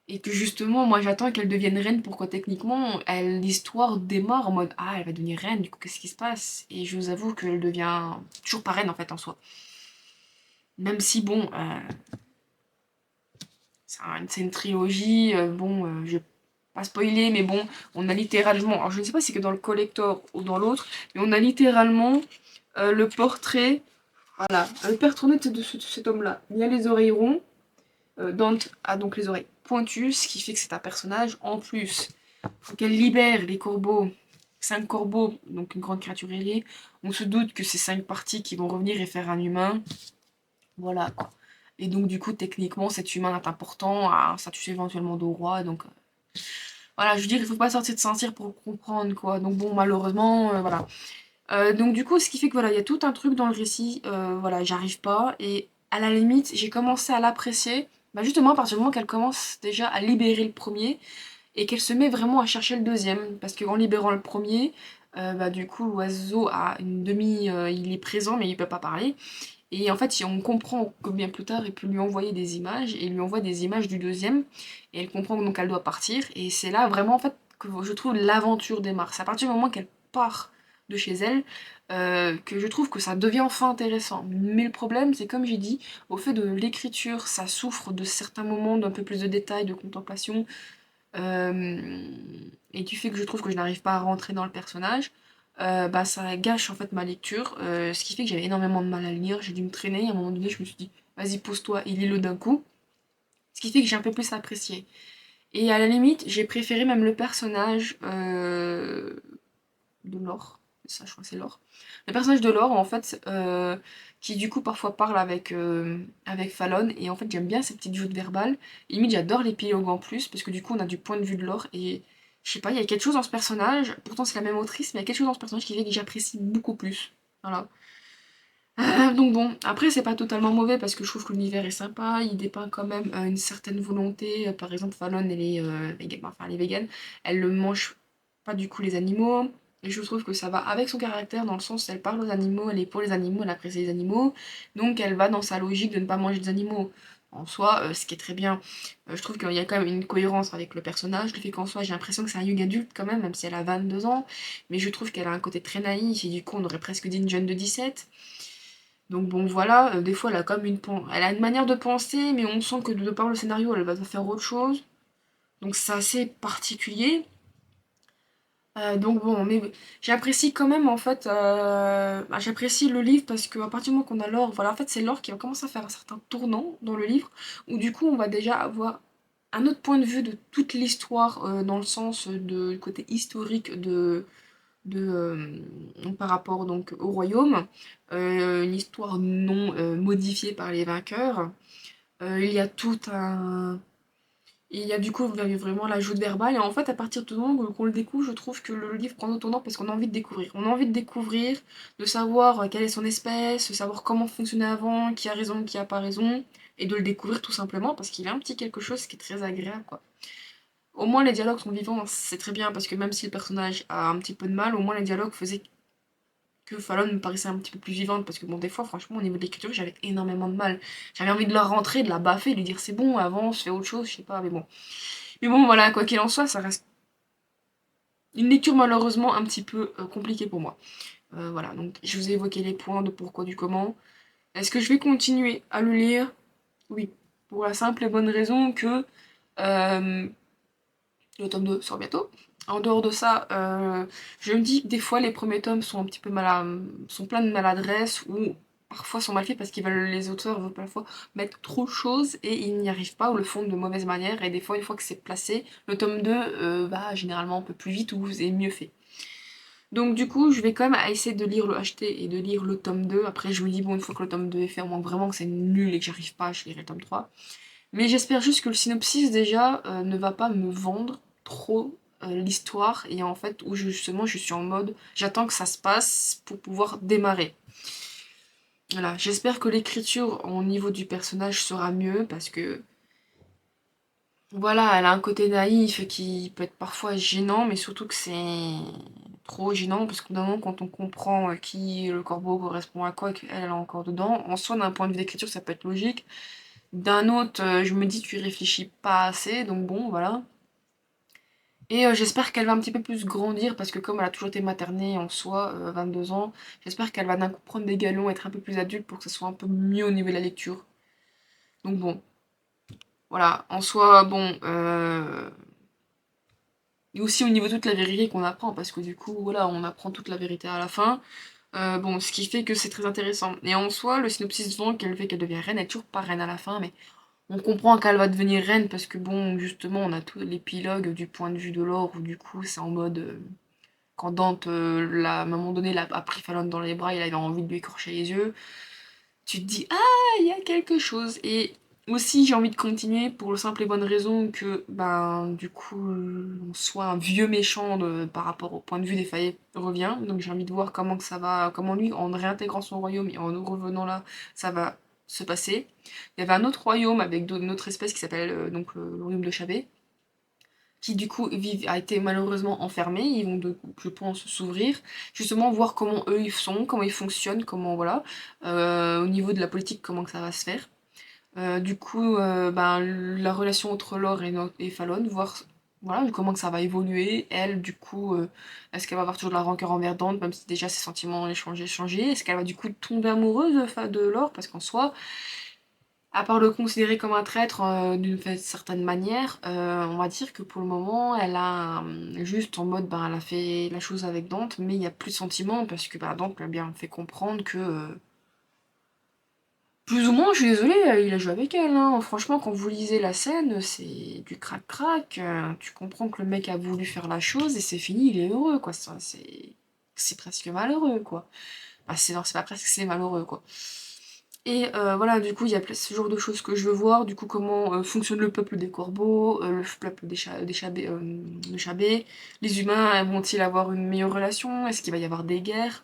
Et que justement, moi j'attends qu'elle devienne reine pour techniquement, l'histoire démarre en mode ah, elle va devenir reine, du coup qu'est-ce qui se passe? Et je vous avoue qu'elle devient toujours pas reine en fait en soi. Même si bon, c'est une trilogie, bon, je vais pas spoiler, mais bon, on a littéralement, alors je ne sais pas si c'est que dans le collector ou dans l'autre, mais on a littéralement le portrait, voilà, le père tourné de cet homme-là. Il y a les oreilles rondes. Dante a donc les oreilles pointues, ce qui fait que c'est un personnage. En plus, faut qu'elle libère les corbeaux, 5 corbeaux, donc une grande créature ailée. On se doute que c'est 5 parties qui vont revenir et faire un humain. Voilà quoi. Et donc du coup, techniquement, cet humain est important à un statut éventuellement de roi. Donc voilà, je veux dire, il faut pas sortir de sentir pour comprendre quoi. Donc bon, malheureusement, voilà. Donc du coup, ce qui fait que voilà, il y a tout un truc dans le récit, voilà, j'arrive pas, et à la limite, j'ai commencé à l'apprécier, bah justement à partir du moment qu'elle commence déjà à libérer le premier, et qu'elle se met vraiment à chercher le deuxième, parce qu'en libérant le premier, bah du coup, l'oiseau a une demi, il est présent mais il peut pas parler, et en fait, si on comprend que bien plus tard, il peut lui envoyer des images, et il lui envoie des images du deuxième, et elle comprend donc qu'elle doit partir, et c'est là vraiment en fait que je trouve l'aventure démarre. C'est à partir du moment qu'elle part de chez elle que je trouve que ça devient enfin intéressant. Mais le problème, c'est comme j'ai dit, au fait de l'écriture, ça souffre de certains moments d'un peu plus de détails, de contemplation, euh, et du fait que je trouve que je n'arrive pas à rentrer dans le personnage, bah ça gâche en fait ma lecture, ce qui fait que j'avais énormément de mal à lire, j'ai dû me traîner, et à un moment donné je me suis dit vas-y pose-toi et lis-le d'un coup, ce qui fait que j'ai un peu plus apprécié. Et à la limite, j'ai préféré même le personnage de Laure, ça je crois que c'est Laure. Le personnage de Laure en fait, qui du coup parfois parle avec Fallon, et en fait j'aime bien ces petites joutes verbales. Et limite j'adore l'épilogue en plus, parce que du coup on a du point de vue de Laure, et je sais pas, il y a quelque chose dans ce personnage, pourtant c'est la même autrice, mais il y a quelque chose dans ce personnage qui fait que j'apprécie beaucoup plus. Voilà. Donc bon, après c'est pas totalement mauvais parce que je trouve que l'univers est sympa, il dépeint quand même une certaine volonté. Par exemple, Fallon, elle est enfin, elle est végane, elle ne mange pas du coup les animaux, et je trouve que ça va avec son caractère dans le sens où elle parle aux animaux, elle est pour les animaux, elle apprécie les animaux, donc elle va dans sa logique de ne pas manger des animaux. En soi, ce qui est très bien. Je trouve qu'il y a quand même une cohérence avec le personnage, le fait qu'en soi j'ai l'impression que c'est un young adulte quand même, même si elle a 22 ans, mais je trouve qu'elle a un côté très naïf, et du coup on aurait presque dit une jeune de 17. Donc bon voilà, des fois elle a comme elle a une manière de penser, mais on sent que de par le scénario elle va faire autre chose. Donc c'est assez particulier. Donc bon, mais j'apprécie quand même en fait, j'apprécie le livre parce qu'à partir du moment qu'on a l'or, voilà, en fait c'est l'or qui va commencer à faire un certain tournant dans le livre, où du coup on va déjà avoir un autre point de vue de toute l'histoire, dans le sens de du côté historique par rapport donc au royaume, une histoire non modifiée par les vainqueurs. Il y a tout un il y a du coup vraiment l'ajout de verbal, et en fait, à partir du moment qu'on le découvre, je trouve que le livre prend notre tournant parce qu'on a envie de découvrir. On a envie de découvrir, de savoir quelle est son espèce, de savoir comment fonctionnait avant, qui a raison, qui a pas raison, et de le découvrir tout simplement parce qu'il a un petit quelque chose qui est très agréable, quoi. Au moins, les dialogues sont vivants, c'est très bien parce que même si le personnage a un petit peu de mal, au moins les dialogues faisaient que Fallon me paraissait un petit peu plus vivante parce que bon, des fois, franchement, au niveau de l'écriture, j'avais énormément de mal. J'avais envie de la rentrer, de la baffer, de lui dire c'est bon, avance, fais autre chose, je sais pas, mais bon. Mais bon, voilà, quoi qu'il en soit, ça reste une lecture malheureusement un petit peu compliquée pour moi. Voilà, donc je vous ai évoqué les points de pourquoi, du comment. Est-ce que je vais continuer à le lire? Oui, pour la simple et bonne raison que euh, le tome 2 sort bientôt. En dehors de ça, je me dis que des fois les premiers tomes sont un petit peu sont pleins de maladresse ou parfois sont mal faits parce les auteurs veulent parfois mettre trop de choses et ils n'y arrivent pas ou le font de mauvaise manière, et des fois une fois que c'est placé, le tome 2 va généralement un peu plus vite ou est mieux fait. Donc du coup, je vais quand même essayer de lire le acheter et de lire le tome 2. Après, je me dis, bon, une fois que le tome 2 est fait, à moins vraiment que c'est nul et que j'arrive pas, je lirai le tome 3. Mais j'espère juste que le synopsis déjà ne va pas me vendre trop l'histoire, et en fait où justement je suis en mode j'attends que ça se passe pour pouvoir démarrer. Voilà, j'espère que l'écriture au niveau du personnage sera mieux parce que voilà, elle a un côté naïf qui peut être parfois gênant, mais surtout que c'est trop gênant parce que d'un moment quand on comprend qui le corbeau correspond à quoi et qu'elle elle est encore dedans, en soi d'un point de vue d'écriture ça peut être logique. D'un autre, je me dis tu y réfléchis pas assez, donc bon, voilà. Et j'espère qu'elle va un petit peu plus grandir, parce que comme elle a toujours été maternée en soi, 22 ans, j'espère qu'elle va d'un coup prendre des galons, être un peu plus adulte pour que ça soit un peu mieux au niveau de la lecture. Donc bon, voilà, en soi, bon, et aussi au niveau de toute la vérité qu'on apprend, parce que du coup, voilà, on apprend toute la vérité à la fin. Bon, ce qui fait que c'est très intéressant. Et en soi, le synopsis vend qu'elle fait qu'elle devient reine, elle est toujours pas reine à la fin, mais on comprend qu'elle va devenir reine parce que bon, justement, on a tout l'épilogue du point de vue de Laure où du coup, c'est en mode quand Dante, à un moment donné, a pris Fallon dans les bras, il avait envie de lui écorcher les yeux. Tu te dis ah, il y a quelque chose. Et aussi, j'ai envie de continuer pour le simple et bonne raison que ben du coup, on soit un vieux méchant par rapport au point de vue des Fayet revient. Donc j'ai envie de voir comment que ça va, comment lui, en réintégrant son royaume et en nous revenant là, ça va se passer. Il y avait un autre royaume avec une autre espèce qui s'appelle donc le royaume de Chabé, qui du coup a été malheureusement enfermé. Ils vont, je pense, s'ouvrir, justement voir comment eux ils sont, comment ils fonctionnent, comment voilà, au niveau de la politique, comment que ça va se faire. Du coup, ben, la relation entre Laure et Fallon, voir voilà, comment que ça va évoluer. Elle, du coup, est-ce qu'elle va avoir toujours de la rancœur envers Dante, même si déjà ses sentiments ont changé. Est-ce qu'elle va du coup tomber amoureuse de Laure, parce qu'en soi, à part le considérer comme un traître d'une certaine manière, on va dire que pour le moment, elle a juste en mode, ben, elle a fait la chose avec Dante, mais il n'y a plus de sentiments parce que bah, Dante lui a bien fait comprendre que, plus ou moins, je suis désolée, il a joué avec elle, hein. Franchement, quand vous lisez la scène, c'est du crac-crac. Tu comprends que le mec a voulu faire la chose et c'est fini, il est heureux, quoi. C'est presque malheureux, quoi. Bah, non, c'est pas presque, c'est malheureux, quoi. Et voilà, du coup, il y a ce genre de choses que je veux voir. Du coup, comment fonctionne le peuple des corbeaux, le peuple des chabés, de Chabé. Les humains vont-ils avoir une meilleure relation? Est-ce qu'il va y avoir des guerres?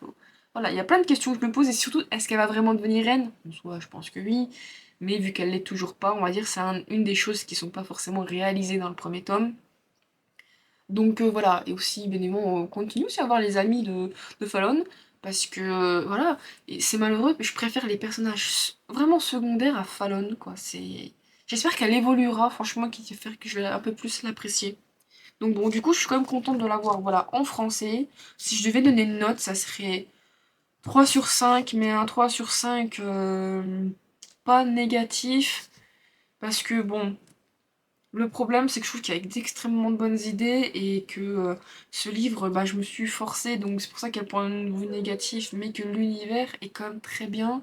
Voilà, il y a plein de questions que je me pose. Et surtout, est-ce qu'elle va vraiment devenir reine? En soi, je pense que oui. Mais vu qu'elle l'est toujours pas, on va dire c'est une des choses qui sont pas forcément réalisées dans le premier tome. Donc voilà, et aussi, bien évidemment, on continue aussi à voir les amis de Fallon, parce que voilà, et c'est malheureux, mais je préfère les personnages vraiment secondaires à Fallon, quoi. J'espère qu'elle évoluera, franchement, qui va faire que je vais un peu plus l'apprécier. Donc bon, du coup, je suis quand même contente de l'avoir, voilà, en français. Si je devais donner une note, ça serait 3 sur 5, mais un 3 sur 5 pas négatif, parce que bon. Le problème, c'est que je trouve qu'il y a d'extrêmement de bonnes idées et que ce livre, bah, je me suis forcée, donc c'est pour ça qu'il y a le point de vue négatif, mais que l'univers est quand même très bien.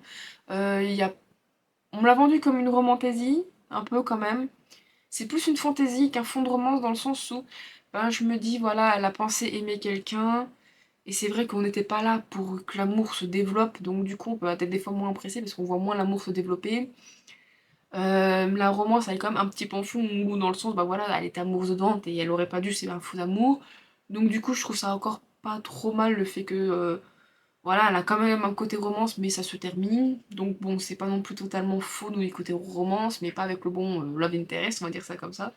Il y a... On me l'a vendu comme une romantasy, un peu quand même. C'est plus une fantaisie qu'un fond de romance dans le sens où ben, je me dis, voilà, elle a pensé aimer quelqu'un, et c'est vrai qu'on n'était pas là pour que l'amour se développe, donc du coup on peut être des fois moins pressé parce qu'on voit moins l'amour se développer. La romance, elle est quand même un petit peu en fond, ou dans le sens, bah voilà, elle était amoureuse de Dante et elle aurait pas dû, c'est un fou d'amour. Donc du coup, je trouve ça encore pas trop mal le fait que, voilà, elle a quand même un côté romance, mais ça se termine. Donc bon, c'est pas non plus totalement faux, nous, les côtés romance, mais pas avec le bon love interest, on va dire ça comme ça.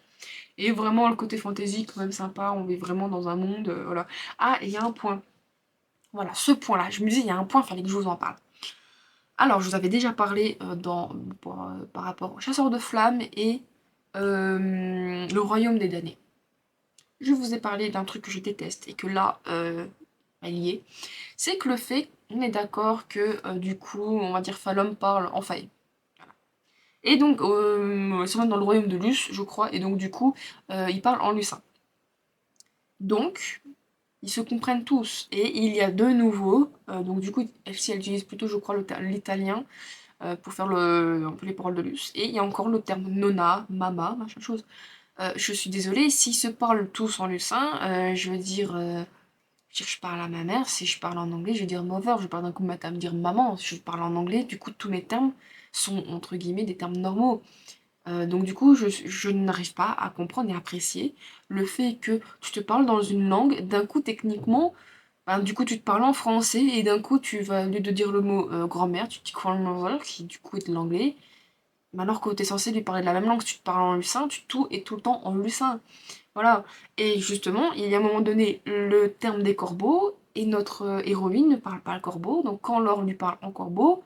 Et vraiment, le côté fantasy, quand même sympa, on vit vraiment dans un monde, voilà. Ah, et il y a un point, voilà, ce point-là, je me disais, il y a un point, il fallait que je vous en parle. Alors, je vous avais déjà parlé par rapport au Chasseur de Flammes et le Royaume des damnés. Je vous ai parlé d'un truc que je déteste et que là, elle y est. C'est que le fait, on est d'accord que du coup, on va dire Fallum parle en faille. Et donc, ils sont même dans le royaume de Luce, je crois, et donc du coup, ils parlent en lucin. Donc, ils se comprennent tous. Et il y a de nouveau, donc du coup, si elle utilise plutôt, je crois, l'italien, pour faire un peu les paroles de Luce. Et il y a encore le terme nonna, mama, machin chose. Je suis désolée, s'ils se parlent tous en lucin, je veux dire, je parle à ma mère, si je parle en anglais, je vais dire mother, je parle d'un coup à me dire maman, si je parle en anglais, du coup tous mes termes sont entre guillemets des termes normaux. Donc du coup, je n'arrive pas à comprendre et apprécier le fait que tu te parles dans une langue, d'un coup techniquement, ben, du coup tu te parles en français et d'un coup tu vas, au lieu de dire le mot grand-mère, tu dis grandmother, qui du coup est de l'anglais, mais alors que tu es censé lui parler de la même langue, si tu te parles en lucin, tout est tout le temps en lucin. Voilà. Et justement, il y a un moment donné le terme des corbeaux, et notre héroïne ne parle pas le corbeau, donc quand Laure lui parle en corbeau,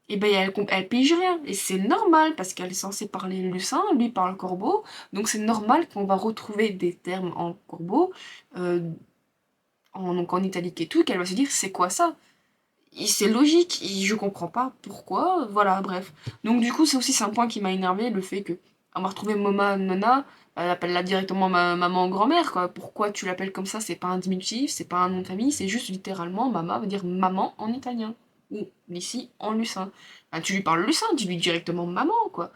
et ben elle pige rien. Et c'est normal, parce qu'elle est censée parler lucin, lui parle corbeau, donc c'est normal qu'on va retrouver des termes en corbeau, euh, donc en italique et tout, qu'elle va se dire c'est quoi ça? Et c'est logique, et je comprends pas pourquoi, voilà, bref. Donc du coup, c'est un point qui m'a énervé, le fait que, on m'a retrouvé Moma Nona, elle appelle là directement maman grand-mère, quoi. Pourquoi tu l'appelles comme ça? C'est pas un diminutif, c'est pas un nom de famille, c'est juste littéralement, mama veut dire maman en italien. Ou ici, en lucin. Ben, tu lui parles lucin, dis-lui directement maman, quoi.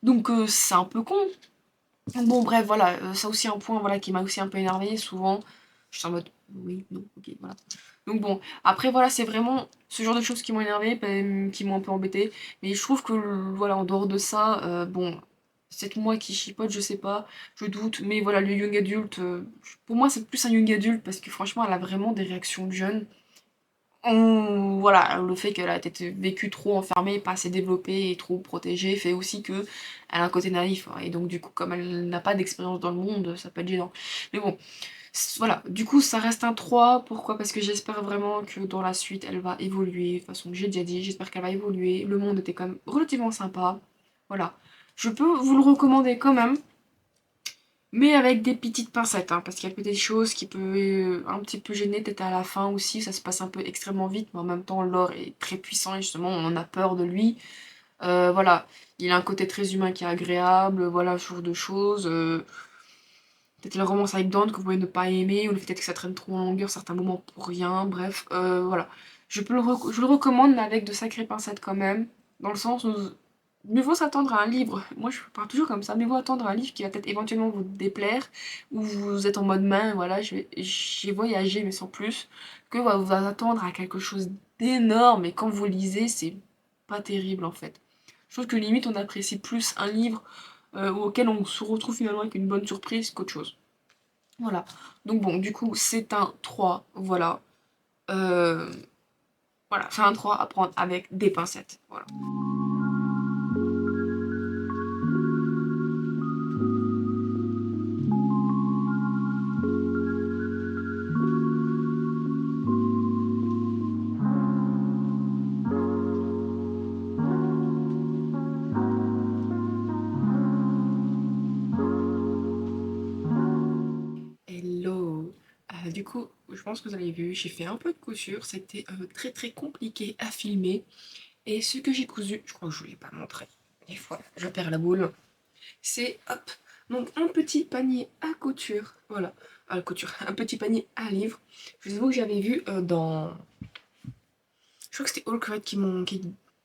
Donc c'est un peu con. Bon, bref, voilà, ça aussi un point voilà, qui m'a aussi un peu énervé. Souvent, je suis en mode oui, non, ok, voilà. Donc bon, après voilà, c'est vraiment ce genre de choses qui m'ont énervé, qui m'ont un peu embêté. Mais je trouve que voilà, en dehors de ça, bon, c'est peut-être moi qui chipote, je sais pas, je doute. Mais voilà, le young adulte, pour moi c'est plus un young adulte parce que franchement, elle a vraiment des réactions de jeune. Voilà, le fait qu'elle a été vécue trop enfermée, pas assez développée et trop protégée fait aussi que elle a un côté naïf, hein. Et donc du coup, comme elle n'a pas d'expérience dans le monde, ça peut être gênant. Mais bon, voilà, du coup ça reste un 3. Pourquoi? Parce que j'espère vraiment que dans la suite elle va évoluer. De toute façon, j'ai déjà dit, j'espère qu'elle va évoluer. Le monde était quand même relativement sympa. Voilà. Je peux vous le recommander quand même, mais avec des petites pincettes, hein, parce qu'il y a peut-être des choses qui peuvent un petit peu gêner, peut-être à la fin aussi, ça se passe un peu extrêmement vite, mais en même temps, Lore est très puissant et justement, on a peur de lui. Voilà, il a un côté très humain qui est agréable, voilà, ce genre de choses. Peut-être la romance avec Dante que vous pouvez ne pas aimer, ou le fait que ça traîne trop en longueur, certains moments pour rien, bref, voilà. Je le recommande, mais avec de sacrées pincettes quand même, dans le sens où mieux vaut s'attendre à un livre, moi je pars toujours comme ça, mieux vaut attendre un livre qui va peut-être éventuellement vous déplaire, où vous êtes en mode main, voilà, j'ai voyagé mais sans plus, que va vous attendre à quelque chose d'énorme, et quand vous lisez, c'est pas terrible en fait. Je trouve que limite on apprécie plus un livre auquel on se retrouve finalement avec une bonne surprise qu'autre chose. Voilà. Donc bon, du coup, c'est un 3 voilà. Euh, voilà, c'est un 3 à prendre avec des pincettes. Voilà. Hello. Du coup, je pense que vous avez vu, j'ai fait un peu de couture. C'était très très compliqué à filmer. Et ce que j'ai cousu, je crois que je ne vous l'ai pas montré. Des fois, je perds la boule. C'est, hop. Donc un petit panier à couture, voilà, à la couture, un petit panier à livres. Je vous avoue que j'avais vu dans... Je crois que c'était All Correct qui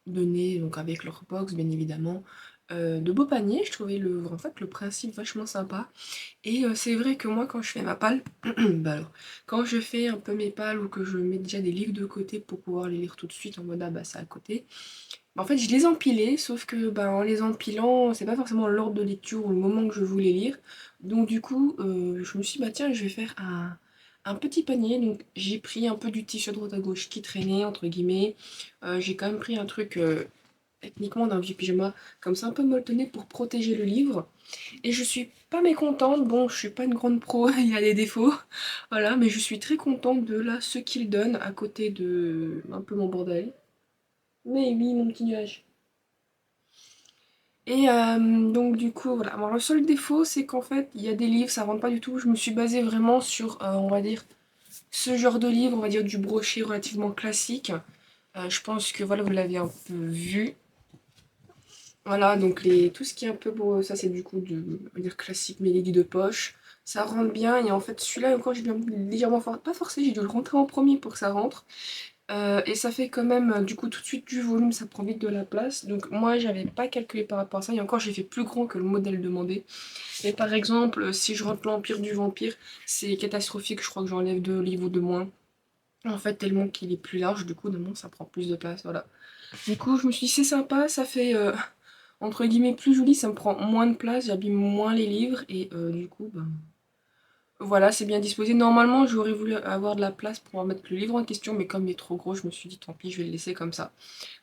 donnait, donc avec leur box bien évidemment, de beaux paniers. Je trouvais en fait, le principe vachement sympa. Et c'est vrai que moi quand je fais ma palle, bah alors, quand je fais un peu mes pales ou que je mets déjà des livres de côté pour pouvoir les lire tout de suite en mode ah bah c'est à côté, bah, en fait je les empilais, sauf que bah, en les empilant, c'est pas forcément l'ordre de lecture ou le moment que je voulais lire. Donc du coup, je me suis dit bah tiens je vais faire un petit panier. Donc j'ai pris un peu du tissu à droite à gauche qui traînait entre guillemets. J'ai quand même pris un truc techniquement d'un vieux pyjama comme ça un peu molletonné pour protéger le livre. Et je suis pas mécontente, bon je suis pas une grande pro, il y a des défauts, voilà, mais je suis très contente de là ce qu'il donne à côté de un peu mon bordel. Mais oui, mon petit nuage. Et donc du coup, voilà. Alors, le seul défaut, c'est qu'en fait, il y a des livres, ça rentre pas du tout. Je me suis basée vraiment sur, on va dire, ce genre de livre, on va dire du brochet relativement classique. Je pense que voilà, vous l'avez un peu vu. Voilà, donc tout ce qui est un peu beau, ça c'est du coup on va dire classique mélodie de poche. Ça rentre bien et en fait celui-là encore j'ai dû légèrement, pas forcé, j'ai dû le rentrer en premier pour que ça rentre. Et ça fait quand même du coup tout de suite du volume, ça prend vite de la place. Donc moi j'avais pas calculé par rapport à ça et encore j'ai fait plus grand que le modèle demandé. Et par exemple si je rentre l'Empire du Vampire, c'est catastrophique, je crois que j'enlève 2 livres de moins. En fait tellement qu'il est plus large, du coup de moins ça prend plus de place, voilà. Du coup je me suis dit c'est sympa, ça fait entre guillemets plus joli, ça me prend moins de place, j'abîme moins les livres et du coup ben, voilà, c'est bien disposé. Normalement, j'aurais voulu avoir de la place pour mettre le livre en question, mais comme il est trop gros, je me suis dit tant pis, je vais le laisser comme ça.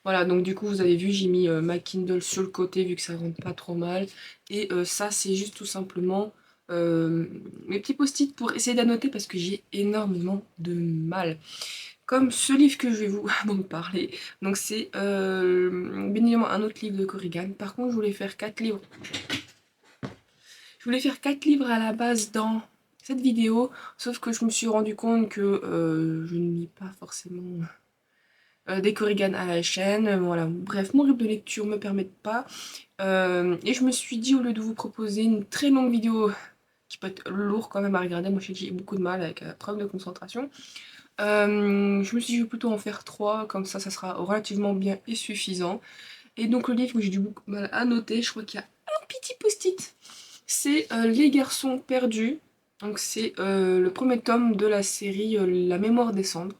Voilà, donc du coup, vous avez vu, j'ai mis ma Kindle sur le côté vu que ça rentre pas trop mal. Et ça, c'est juste tout simplement euh, mes petits post-it pour essayer d'annoter parce que j'ai énormément de mal. Comme ce livre que je vais vous donc parler. Donc c'est bien évidemment un autre livre de Corrigan. Par contre, je voulais faire 4 livres. Je voulais faire 4 livres à la base dans cette vidéo, sauf que je me suis rendu compte que je ne lis pas forcément des Corrigan à la chaîne. Voilà, bref, mon rythme de lecture me permet pas. Et je me suis dit, au lieu de vous proposer une très longue vidéo qui peut être lourde quand même à regarder, moi je sais que j'ai beaucoup de mal avec la preuve de concentration, je me suis dit, je vais plutôt en faire 3, comme ça sera relativement bien et suffisant. Et donc le livre que j'ai du beaucoup de mal à noter, je crois qu'il y a un petit post-it. C'est Les Garçons Perdus. Donc c'est le premier tome de la série La Mémoire des Cendres.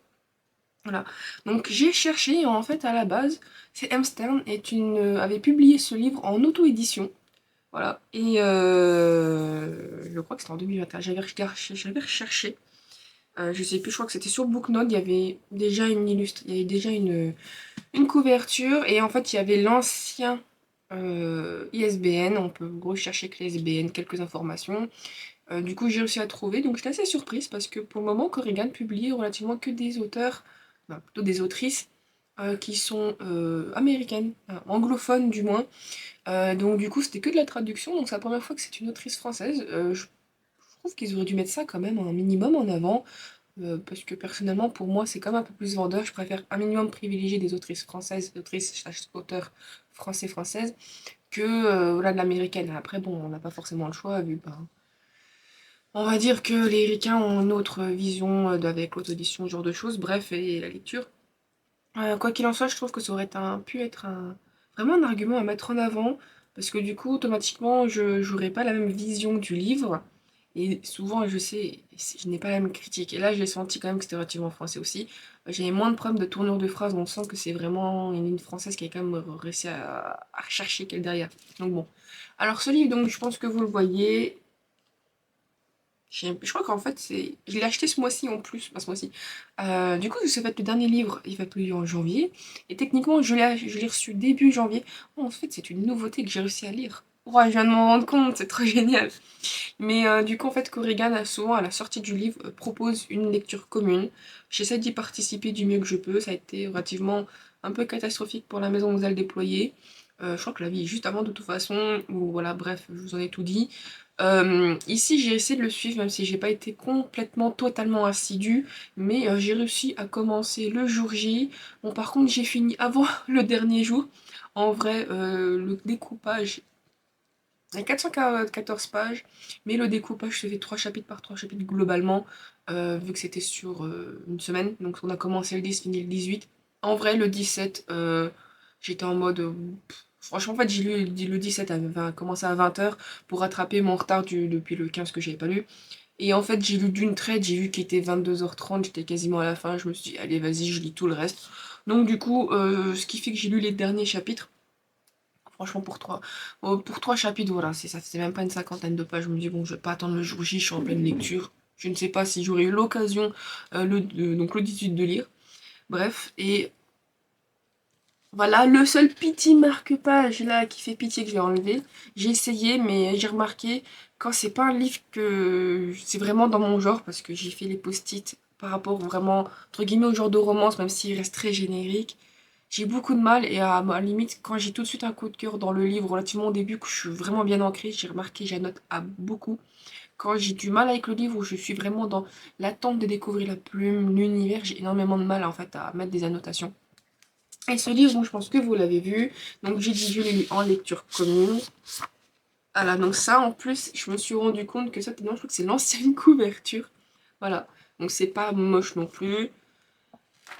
Voilà. Donc j'ai cherché, en fait à la base, c'est M. Stern avait publié ce livre en auto-édition. Voilà. Et je crois que c'était en 2021. J'avais recherché. Je sais plus, je crois que c'était sur Booknote, il y avait déjà une couverture et en fait il y avait l'ancien ISBN, on peut rechercher que l'ISBN, quelques informations. Du coup j'ai réussi à trouver, donc j'étais assez surprise parce que pour le moment Corrigan publie relativement que des auteurs, enfin, plutôt des autrices qui sont américaines, anglophones du moins. Donc du coup c'était que de la traduction, donc c'est la première fois que c'est une autrice française. Je trouve qu'ils auraient dû mettre ça quand même un minimum en avant. Parce que personnellement, pour moi, c'est comme un peu plus vendeur. Je préfère un minimum privilégier des autrices françaises, auteurs françaises, que voilà, de l'américaine. Après, bon, on n'a pas forcément le choix, vu ben, on va dire que les ricains ont une autre vision avec l'auto-édition, ce genre de choses. Bref, et la lecture. Quoi qu'il en soit, je trouve que ça aurait pu être vraiment un argument à mettre en avant, parce que du coup, automatiquement, je n'aurais pas la même vision du livre. Et souvent, je sais, je n'ai pas la même critique. Et là, j'ai senti quand même que c'était relativement français aussi. J'avais moins de problèmes de tournure de phrase, on sent que c'est vraiment une ligne française qui a quand même réussi à rechercher qu'elle derrière. Donc bon. Alors ce livre, donc je pense que vous le voyez. Je crois qu'en fait, je l'ai acheté ce mois-ci en plus, pas ce mois-ci. Du coup, ça va être le dernier livre, il va publier en janvier. Et techniquement, je l'ai reçu début janvier. Oh, en fait, c'est une nouveauté que j'ai réussi à lire. Ouais, je viens de m'en rendre compte, c'est trop génial. Mais du coup, en fait, Corrigan a souvent, à la sortie du livre, propose une lecture commune. J'essaie d'y participer du mieux que je peux. Ça a été relativement un peu catastrophique pour la maison où vous allez le déployer. Je crois que la vie est juste avant de toute façon. Ou voilà, bref, je vous en ai tout dit. Ici, j'ai essayé de le suivre, même si j'ai pas été complètement, totalement assidue. Mais j'ai réussi à commencer le jour J. Bon, par contre, j'ai fini avant le dernier jour. En vrai, le découpage Il y a 414 pages, mais le découpage se fait 3 chapitres par 3 chapitres globalement, vu que c'était sur une semaine. Donc on a commencé le 10, fini le 18. En vrai, le 17, j'étais en mode... franchement, en fait, j'ai lu le 17, commencé à 20h pour rattraper mon retard depuis le 15 que j'avais pas lu. Et en fait, j'ai lu d'une traite, j'ai vu qu'il était 22h30, j'étais quasiment à la fin, je me suis dit, allez, vas-y, je lis tout le reste. Donc du coup, ce qui fait que j'ai lu les derniers chapitres. Franchement, pour trois chapitres, voilà, ça faisait même pas une cinquantaine de pages. Je me dis, bon, je vais pas attendre le jour J, je suis en pleine lecture. Je ne sais pas si j'aurai eu l'occasion, donc le 18 de lire. Bref, et voilà, le seul petit marque-page là qui fait pitié que je vais enlever. J'ai essayé, mais j'ai remarqué quand c'est pas un livre que c'est vraiment dans mon genre, parce que j'ai fait les post-it par rapport vraiment, entre guillemets, au genre de romance, même s'il reste très générique. J'ai beaucoup de mal et à ma limite, quand j'ai tout de suite un coup de cœur dans le livre, relativement au début, que je suis vraiment bien ancrée, j'ai remarqué, j'annote à beaucoup. Quand j'ai du mal avec le livre, où je suis vraiment dans l'attente de découvrir la plume, l'univers, j'ai énormément de mal en fait à mettre des annotations. Et ce livre, bon, je pense que vous l'avez vu, donc j'ai dit je l'ai lu en lecture commune. Voilà, donc ça en plus, je me suis rendu compte que ça, non, je crois que c'est l'ancienne couverture. Voilà, donc c'est pas moche non plus.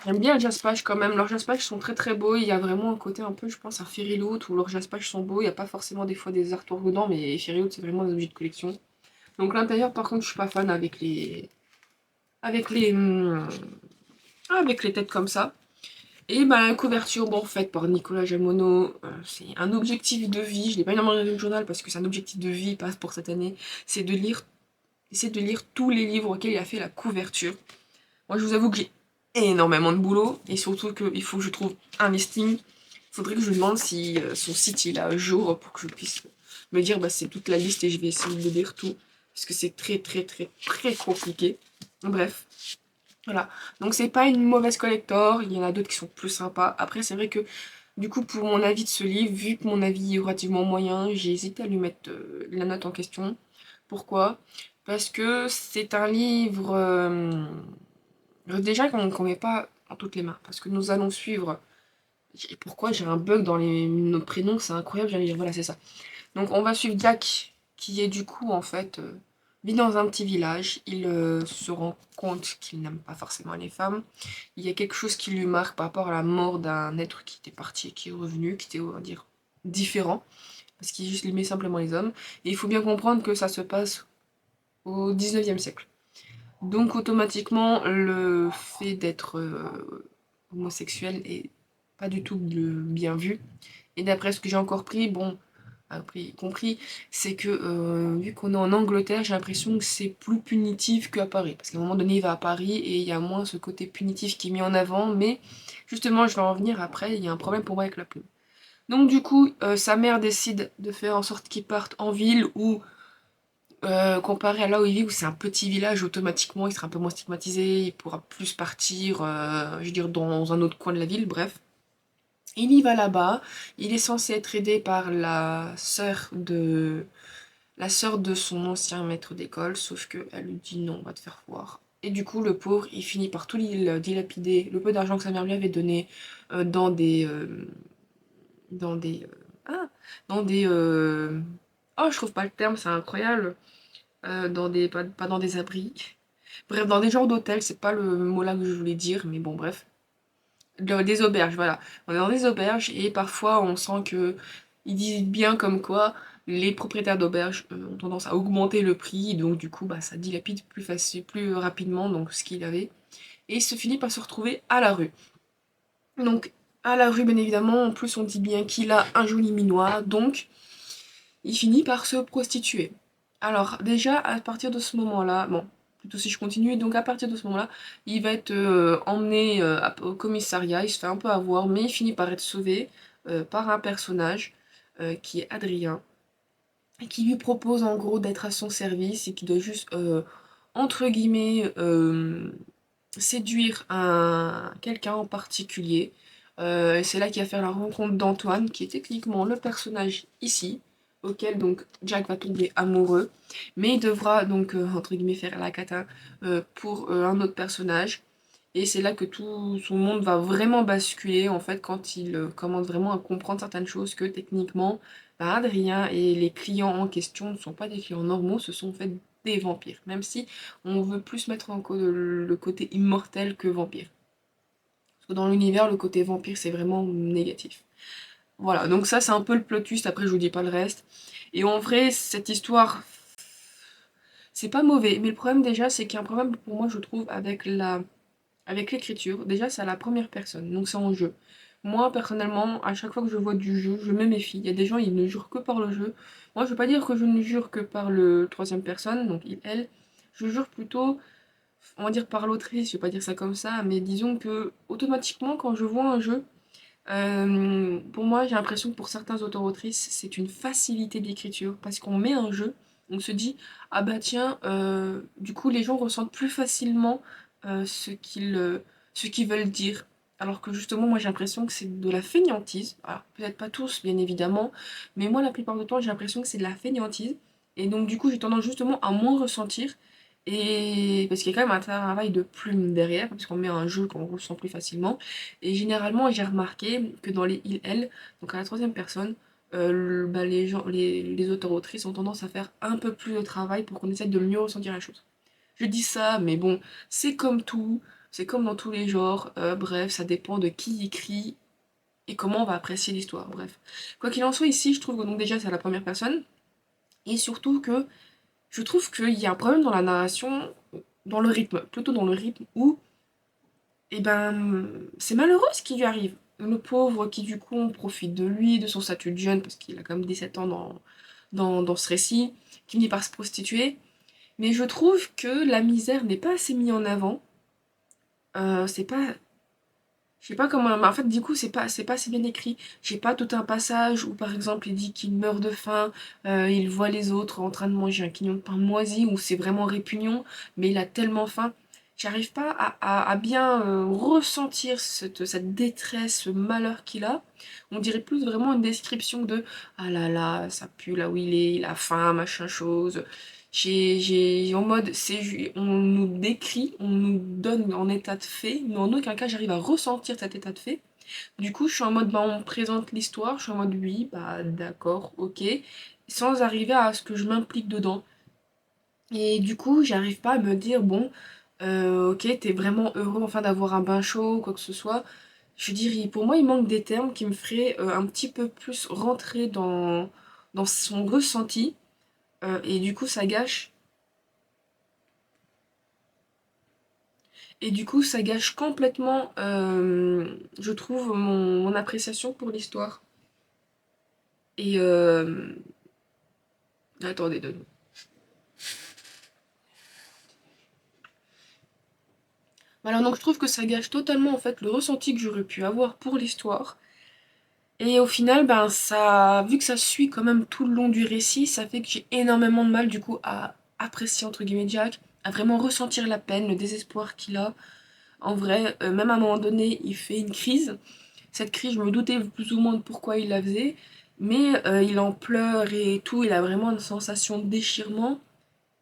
J'aime bien le jaspage quand même. Leurs jaspages sont très très beaux. Il y a vraiment un côté un peu, je pense, un Fairy Loot où leurs jaspages sont beaux. Il n'y a pas forcément des fois des artworks dedans, mais Fairy Loot c'est vraiment des objets de collection. Donc l'intérieur, par contre, je suis pas fan avec les, avec les têtes comme ça. Et bah la couverture, bon, faite par Nicolas Jamono, c'est un objectif de vie. Je l'ai pas énormément dans le journal parce que c'est un objectif de vie, pas pour cette année. C'est de lire tous les livres auxquels il a fait la couverture. Moi, je vous avoue que j'ai énormément de boulot et surtout qu'il faut que je trouve un listing. Il faudrait que je lui demande si son site il est à jour pour que je puisse me dire bah c'est toute la liste et je vais essayer de lire tout parce que c'est très très très très compliqué. Bref, voilà. Donc c'est pas une mauvaise collector, il y en a d'autres qui sont plus sympas. Après c'est vrai que du coup pour mon avis de ce livre, vu que mon avis est relativement moyen, j'ai hésité à lui mettre la note en question. Pourquoi? Parce que c'est un livre déjà qu'on met pas en toutes les mains, parce que nous allons suivre. Pourquoi j'ai un bug dans nos prénoms, c'est incroyable, j'allais dire, voilà, c'est ça. Donc on va suivre Jack, qui est du coup, en fait, vit dans un petit village. Il se rend compte qu'il n'aime pas forcément les femmes. Il y a quelque chose qui lui marque par rapport à la mort d'un être qui était parti et qui est revenu, qui était, on va dire, différent, parce qu'il juste aimait simplement les hommes. Et il faut bien comprendre que ça se passe au 19e siècle. Donc automatiquement, le fait d'être homosexuel est pas du tout bien vu. Et d'après ce que j'ai encore compris, c'est que vu qu'on est en Angleterre, j'ai l'impression que c'est plus punitif qu'à Paris. Parce qu'à un moment donné, il va à Paris et il y a moins ce côté punitif qui est mis en avant. Mais justement, je vais en venir après, il y a un problème pour moi avec la plume. Donc du coup, sa mère décide de faire en sorte qu'il parte en ville où comparé à là où il vit, où c'est un petit village, automatiquement, il sera un peu moins stigmatisé, il pourra plus partir, je veux dire, dans un autre coin de la ville, bref. Il y va là-bas, il est censé être aidé par la sœur de son ancien maître d'école, sauf qu'elle lui dit non, on va te faire voir. Et du coup, le pauvre, il finit par tout dilapider, le peu d'argent que sa mère lui avait donné, dans dans des, ah, dans des, oh, je trouve pas le terme, c'est incroyable pas dans des abris. Bref, dans des genres d'hôtels, c'est pas le mot là que je voulais dire, mais bon, bref. Des auberges, voilà. On est dans des auberges et parfois on sent que ils disent bien comme quoi les propriétaires d'auberges ont tendance à augmenter le prix, donc du coup, bah, ça dilapide plus facile, plus rapidement donc ce qu'il avait. Et il se finit par se retrouver à la rue. Donc, à la rue, bien évidemment, en plus on dit bien qu'il a un joli minois, donc il finit par se prostituer. Alors déjà, à partir de ce moment-là, bon, plutôt si je continue, donc à partir de ce moment-là, il va être emmené au commissariat, il se fait un peu avoir, mais il finit par être sauvé par un personnage qui est Adrien, et qui lui propose en gros d'être à son service et qui doit juste, entre guillemets, séduire quelqu'un en particulier. C'est là qu'il va faire la rencontre d'Antoine, qui est techniquement le personnage ici, auquel donc Jack va tomber amoureux, mais il devra donc entre guillemets faire la cata pour un autre personnage. Et c'est là que tout son monde va vraiment basculer en fait quand il commence vraiment à comprendre certaines choses que techniquement bah, Adrien et les clients en question ne sont pas des clients normaux, ce sont en fait des vampires, même si on veut plus mettre en cause le côté immortel que vampire. Parce que dans l'univers, le côté vampire, c'est vraiment négatif. Voilà, donc ça c'est un peu le plot twist, après je vous dis pas le reste. Et en vrai, cette histoire, c'est pas mauvais, mais le problème déjà, c'est qu'il y a un problème pour moi, je trouve, avec l'écriture. Déjà, c'est à la première personne, donc c'est en jeu. Moi, personnellement, à chaque fois que je vois du jeu, je me méfie. Il y a des gens, ils ne jurent que par le jeu. Moi, je veux pas dire que je ne jure que par le troisième personne, donc il, elle. Je jure plutôt, on va dire par l'autrice, je vais pas dire ça comme ça, mais disons que automatiquement, quand je vois un jeu, pour moi, j'ai l'impression que pour certains auteurs-autrices, c'est une facilité d'écriture parce qu'on met un jeu, on se dit ah bah tiens, du coup les gens ressentent plus facilement ce qu'ils veulent dire. Alors que justement, moi j'ai l'impression que c'est de la fainéantise. Alors peut-être pas tous, bien évidemment, mais moi la plupart du temps j'ai l'impression que c'est de la fainéantise. Et donc du coup j'ai tendance justement à moins ressentir. Et parce qu'il y a quand même un travail de plume derrière, parce qu'on met un jeu qu'on ressent plus facilement. Et généralement, j'ai remarqué que dans les il, elle, donc à la troisième personne, bah, les gens, les auteurs-autrices ont tendance à faire un peu plus de travail pour qu'on essaie de mieux ressentir la chose. Je dis ça, mais bon, c'est comme tout, c'est comme dans tous les genres, bref, ça dépend de qui écrit et comment on va apprécier l'histoire, bref. Quoi qu'il en soit, ici, je trouve que donc déjà c'est à la première personne, et surtout que je trouve qu'il y a un problème dans la narration, dans le rythme, plutôt dans le rythme où et ben, c'est malheureux ce qui lui arrive. Le pauvre qui du coup profite de lui, de son statut de jeune, parce qu'il a quand même 17 ans dans ce récit, qui finit par se prostituer. Mais je trouve que la misère n'est pas assez mise en avant. C'est pas. Je sais pas comment. Mais en fait, du coup, c'est pas assez bien écrit. J'ai pas tout un passage où, par exemple, il dit qu'il meurt de faim, il voit les autres en train de manger un quignon de pain moisi, où c'est vraiment répugnant, mais il a tellement faim. J'arrive pas à bien ressentir cette détresse, ce malheur qu'il a. On dirait plus vraiment une description de ah là là, ça pue là où il est, il a faim, machin chose. En mode, on nous décrit, on nous donne en état de fait, mais en aucun cas j'arrive à ressentir cet état de fait. Du coup, je suis en mode, bah, on me présente l'histoire, je suis en mode, oui, bah, d'accord, ok, sans arriver à ce que je m'implique dedans. Et du coup, j'arrive pas à me dire, bon, ok, t'es vraiment heureux enfin d'avoir un bain chaud ou quoi que ce soit. Je dirais, pour moi, il manque des termes qui me feraient un petit peu plus rentrer dans son ressenti. Et du coup, ça gâche. Et du coup, ça gâche complètement, je trouve, mon appréciation pour l'histoire. Et attendez, deux. Voilà, donc je trouve que ça gâche totalement en fait le ressenti que j'aurais pu avoir pour l'histoire. Et au final, ben ça, vu que ça suit quand même tout le long du récit, ça fait que j'ai énormément de mal du coup à apprécier entre guillemets Jack, à vraiment ressentir la peine, le désespoir qu'il a. En vrai, même à un moment donné, il fait une crise. Cette crise, je me doutais plus ou moins de pourquoi il la faisait, mais il en pleure et tout, il a vraiment une sensation de déchirement.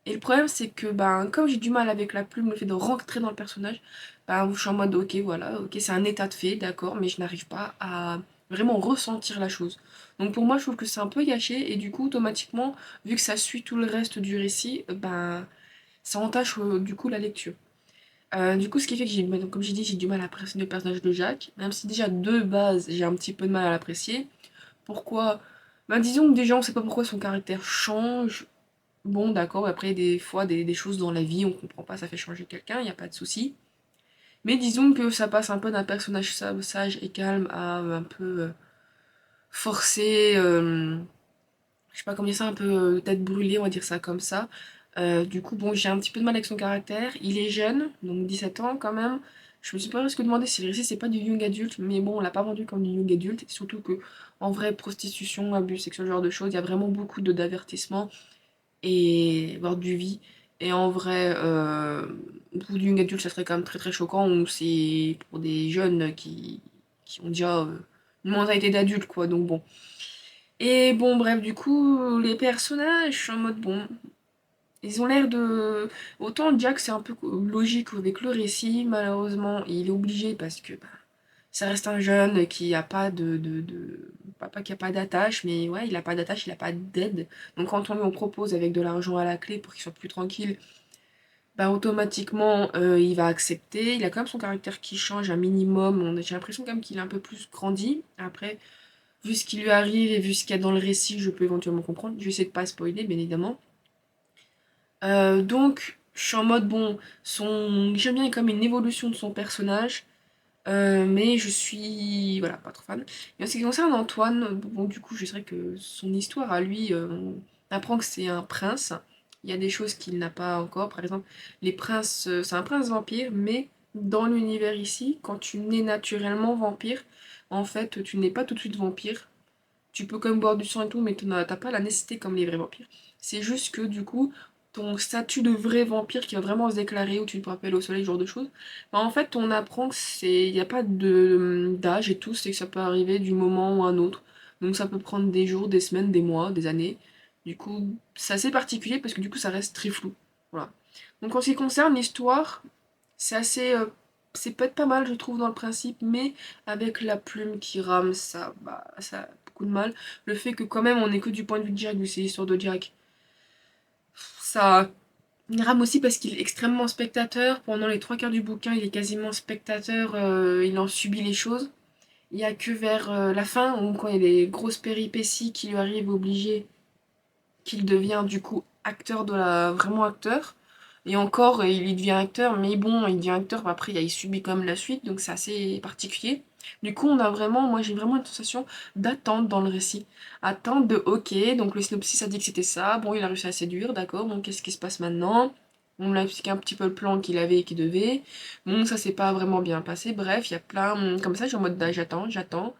Et le problème, c'est que ben, comme j'ai du mal avec la plume, le fait de rentrer dans le personnage, ben, je suis en mode ok, voilà, ok, c'est un état de fait, d'accord, mais je n'arrive pas à vraiment ressentir la chose. Donc pour moi, je trouve que c'est un peu gâché, et du coup, automatiquement, vu que ça suit tout le reste du récit, ben, ça entache du coup la lecture. Du coup, ce qui fait que donc, comme j'ai dit, j'ai du mal à apprécier le personnage de Jacques, même si déjà de base, j'ai un petit peu de mal à l'apprécier. Pourquoi? Ben disons que déjà, on sait pas pourquoi son caractère change. Bon, d'accord, après, des fois, des choses dans la vie, on comprend pas, ça fait changer quelqu'un, il n'y a pas de souci. Mais disons que ça passe un peu d'un personnage sage et calme à un peu forcé, je sais pas comment dire ça, un peu tête brûlée, on va dire ça comme ça. Du coup, bon, j'ai un petit peu de mal avec son caractère. Il est jeune, donc 17 ans quand même. Je me suis pas presque demandé si le récit c'est pas du young adulte, mais bon, on l'a pas vendu comme du young adulte. Surtout que, en vrai, prostitution, abus sexuel, ce genre de choses, il y a vraiment beaucoup d'avertissements et voire du vie. Et en vrai, pour du young adulte, ça serait quand même très très choquant, ou c'est pour des jeunes qui ont déjà une mentalité d'adulte, quoi, donc bon. Et bon, bref, du coup, les personnages, je suis en mode bon. Ils ont l'air de. Autant Jack, c'est un peu logique avec le récit, malheureusement, il est obligé parce que bah, ça reste un jeune qui a pas pas qu'il n'y a pas d'attache, mais ouais, il a pas d'attache, il a pas d'aide. Donc quand on lui propose avec de l'argent à la clé pour qu'il soit plus tranquille, bah automatiquement il va accepter. Il a quand même son caractère qui change un minimum. J'ai l'impression quand même qu'il est un peu plus grandi. Après, vu ce qui lui arrive et vu ce qu'il y a dans le récit, je peux éventuellement comprendre. Je vais essayer de pas spoiler, bien évidemment. Donc, je suis en mode, bon, j'aime bien comme une évolution de son personnage, mais je suis, voilà, pas trop fan. Et en ce qui concerne Antoine, bon, du coup, je dirais que son histoire à lui, on apprend que c'est un prince. Il y a des choses qu'il n'a pas encore. Par exemple, les princes, c'est un prince vampire, mais dans l'univers ici, quand tu nais naturellement vampire, en fait, tu n'es pas tout de suite vampire. Tu peux quand même boire du sang et tout, mais t'as pas la nécessité comme les vrais vampires. C'est juste que du coup, ton statut de vrai vampire qui va vraiment se déclarer, où tu te rappelles au soleil, ce genre de choses, bah en fait, on apprend que il n'y a pas d'âge et tout, c'est que ça peut arriver du moment ou à un autre. Donc ça peut prendre des jours, des semaines, des mois, des années. Du coup, c'est assez particulier parce que du coup, ça reste très flou. Voilà. Donc en ce qui concerne l'histoire, c'est assez. C'est peut-être pas mal, je trouve, dans le principe, mais avec la plume qui rame, ça a beaucoup de mal. Le fait que, quand même, on n'est que du point de vue de Jack, vu que c'est l'histoire de Jack, ça rame aussi parce qu'il est extrêmement spectateur. Pendant les trois quarts du bouquin, il est quasiment spectateur, il en subit les choses. Il n'y a que vers la fin, où quand il y a des grosses péripéties qui lui arrivent obligées, qu'il devient du coup acteur vraiment acteur. Et encore, il y devient acteur, mais bon, il devient acteur, après il subit quand même la suite, donc c'est assez particulier. Du coup, moi j'ai vraiment une sensation d'attente dans le récit. Attente de ok, donc le synopsis a dit que c'était ça, bon, il a réussi à séduire, d'accord, donc qu'est-ce qui se passe maintenant? On me l'a expliqué un petit peu le plan qu'il avait et qu'il devait. Bon, ça s'est pas vraiment bien passé, bref, il y a plein. Comme ça, je suis en mode j'attends.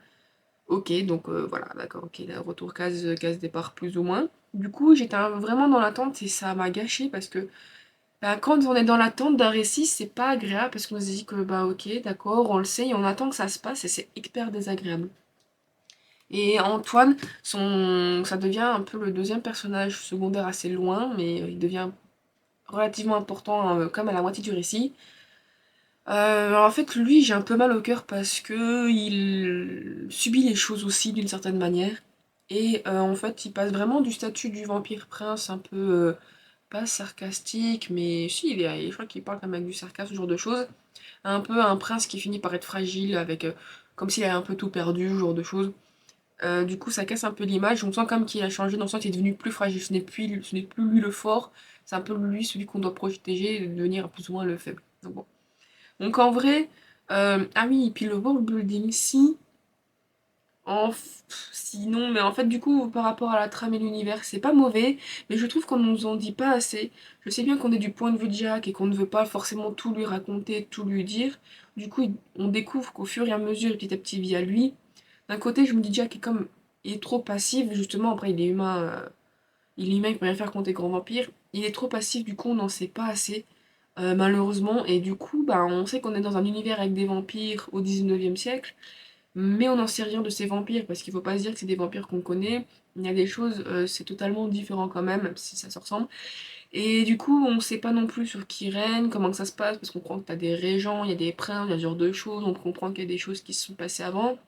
Ok, donc voilà, d'accord, ok, là, retour case départ plus ou moins. Du coup, j'étais vraiment dans l'attente et ça m'a gâché parce que bah, quand on est dans l'attente d'un récit, c'est pas agréable parce qu'on se dit que bah ok, d'accord, on le sait et on attend que ça se passe et c'est hyper désagréable. Et Antoine, ça devient un peu le deuxième personnage secondaire assez loin, mais il devient relativement important comme à la moitié du récit. Alors en fait, lui, j'ai un peu mal au cœur parce que il subit les choses aussi d'une certaine manière. Et en fait, il passe vraiment du statut du vampire prince un peu, pas sarcastique, mais si, je crois qu'il parle quand même avec du sarcasme, ce genre de choses. Un peu un prince qui finit par être fragile, avec, comme s'il avait un peu tout perdu, ce genre de choses. Du coup, ça casse un peu l'image. On sent comme qu'il a changé, dans le sens qu'il est devenu plus fragile. Ce n'est plus lui le fort, c'est un peu lui celui qu'on doit protéger et devenir plus ou moins le faible. Donc bon. Donc en vrai, ah oui, et puis le world building, sinon, mais en fait, du coup, par rapport à la trame et l'univers, c'est pas mauvais, mais je trouve qu'on nous en dit pas assez. Je sais bien qu'on est du point de vue de Jack et qu'on ne veut pas forcément tout lui raconter, tout lui dire. Du coup, on découvre qu'au fur et à mesure, petit à petit, via lui. D'un côté, je me dis Jack est comme, il est trop passif, justement, après, il est humain, il peut rien faire contre les grands vampires. Il est trop passif, du coup, on n'en sait pas assez. Malheureusement, et du coup, bah, on sait qu'on est dans un univers avec des vampires au 19e siècle, mais on n'en sait rien de ces vampires, parce qu'il faut pas se dire que c'est des vampires qu'on connaît. Il y a des choses, c'est totalement différent quand même si ça se ressemble. Et du coup, on sait pas non plus sur qui règne, comment que ça se passe, parce qu'on comprend que t'as des régents, il y a des princes, il y a ce genre de choses, on comprend qu'il y a des choses qui se sont passées avant.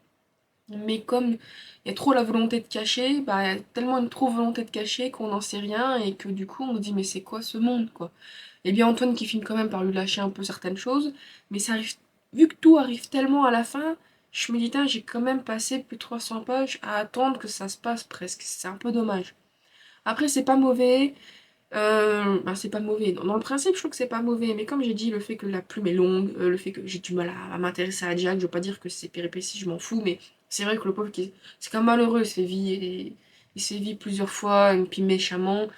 Mais comme il y a trop la volonté de cacher, bah, il y a tellement une trop volonté de cacher qu'on n'en sait rien, et que du coup, on se dit, mais c'est quoi ce monde, quoi? Et bien Antoine qui finit quand même par lui lâcher un peu certaines choses, mais ça arrive, vu que tout arrive tellement à la fin, je me dis, tain, j'ai quand même passé plus de 300 pages à attendre que ça se passe presque, c'est un peu dommage. Après, c'est pas mauvais, c'est pas mauvais, dans le principe, je trouve que c'est pas mauvais, mais comme j'ai dit, le fait que la plume est longue, le fait que j'ai du mal à m'intéresser à Jack, je veux pas dire que c'est péripéties, je m'en fous, mais c'est vrai que le pauvre, c'est quand même malheureux, il s'est vie plusieurs fois, et puis méchamment,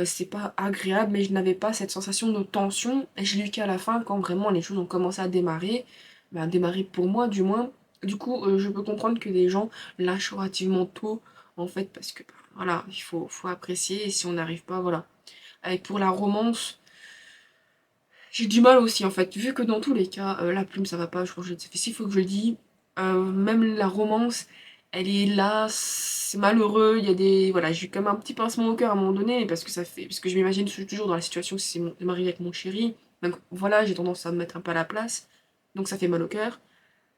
c'est pas agréable, mais je n'avais pas cette sensation de tension, et je l'ai eu qu'à la fin, quand vraiment les choses ont commencé à démarrer, démarrer pour moi du moins. Du coup, je peux comprendre que les gens lâchent relativement tôt, en fait, parce que, voilà, faut apprécier, et si on n'arrive pas, voilà. Avec pour la romance, j'ai du mal aussi, en fait, vu que dans tous les cas, la plume, ça va pas, je crois que ça fait 6 fois que je le dis, même la romance, elle est là, c'est malheureux, il y a des... Voilà, j'ai eu quand même un petit pincement au cœur à un moment donné, parce que je m'imagine toujours dans la situation si c'est de marier avec mon chéri, donc voilà, j'ai tendance à me mettre un peu à la place, donc ça fait mal au cœur.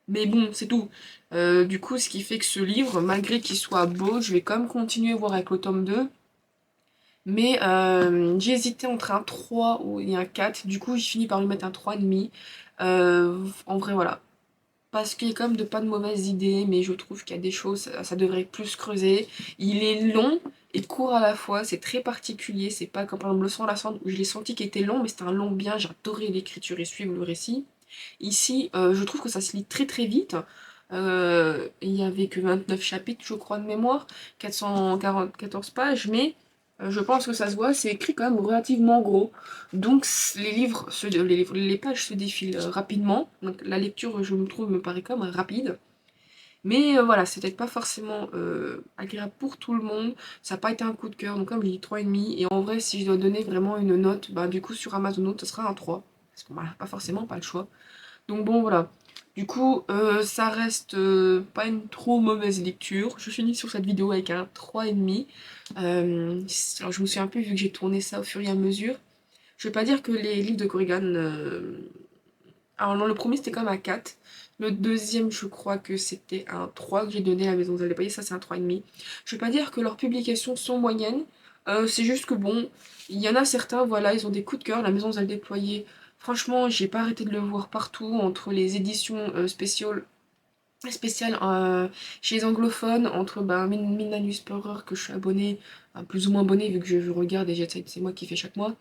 Mais bon, c'est tout. Du coup, ce qui fait que ce livre, malgré qu'il soit beau, je vais quand même continuer à voir avec le tome 2. Mais j'ai hésité entre un 3 et un 4. Du coup, j'ai fini par lui mettre un 3,5. En vrai, voilà. Parce qu'il y a quand même pas de mauvaises idées, mais je trouve qu'il y a des choses, ça devrait plus creuser. Il est long et court à la fois, c'est très particulier. C'est pas comme par exemple le sang à la cendre où je l'ai senti qu'il était long, mais c'était un long bien. J'adorais l'écriture et suivre le récit. Ici, je trouve que ça se lit très très vite. Il y avait que 29 chapitres, je crois, de mémoire, 444 pages, mais je pense que ça se voit, c'est écrit quand même relativement gros. Donc les pages se défilent rapidement. Donc la lecture, je me trouve, me paraît quand même rapide. Mais voilà, c'est peut-être pas forcément agréable pour tout le monde. Ça n'a pas été un coup de cœur, donc comme je dis 3,5. Et en vrai, si je dois donner vraiment une note, bah du coup sur Amazon Note, ce sera un 3. Parce qu'on n'a pas forcément pas le choix. Donc bon, voilà. Du coup, ça reste pas une trop mauvaise lecture. Je finis sur cette vidéo avec un 3,5. Alors je me suis un peu vu que j'ai tourné ça au fur et à mesure. Je vais pas dire que les livres de Corrigan... Alors non, le premier c'était quand même un 4. Le deuxième, je crois que c'était un 3 que j'ai donné à la Maison des Déployés. Ça, c'est un 3,5. Je vais pas dire que leurs publications sont moyennes. C'est juste que bon, il y en a certains, voilà, ils ont des coups de cœur. La Maison des Déployés, franchement, j'ai pas arrêté de le voir partout, entre les éditions spéciales chez les anglophones, entre Midnight Whisperer, que je suis abonnée, plus ou moins abonnée vu que je regarde et c'est moi qui fais chaque mois,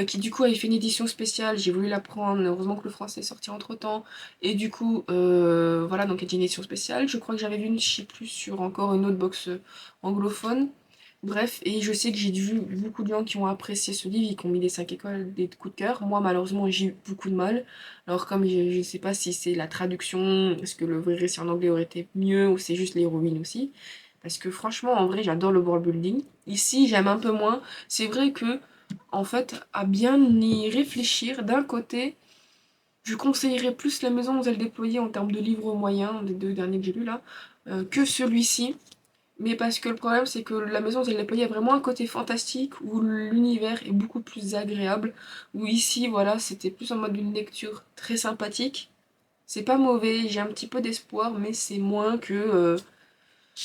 qui du coup avait fait une édition spéciale, j'ai voulu la prendre, heureusement que le français est sorti entre temps, et du coup, voilà, donc elle a une édition spéciale. Je crois que j'avais vu une, je sais plus, sur encore une autre box anglophone. Bref, et je sais que j'ai vu beaucoup de gens qui ont apprécié ce livre et qui ont mis des 5 étoiles, des coups de cœur. Moi, malheureusement, j'ai eu beaucoup de mal. Alors, comme je ne sais pas si c'est la traduction, est-ce que le vrai récit en anglais aurait été mieux, ou c'est juste l'héroïne aussi. Parce que franchement, en vrai, j'adore le world building. Ici, j'aime un peu moins. C'est vrai que, en fait, à bien y réfléchir, d'un côté, je conseillerais plus La Maison où elle déployée en termes de livres moyens, des deux derniers que j'ai lus là, que celui-ci. Mais parce que le problème, c'est que La Maison où elle déployée a vraiment un côté fantastique où l'univers est beaucoup plus agréable. Où ici, voilà, c'était plus en mode une lecture très sympathique. C'est pas mauvais, j'ai un petit peu d'espoir, mais c'est moins que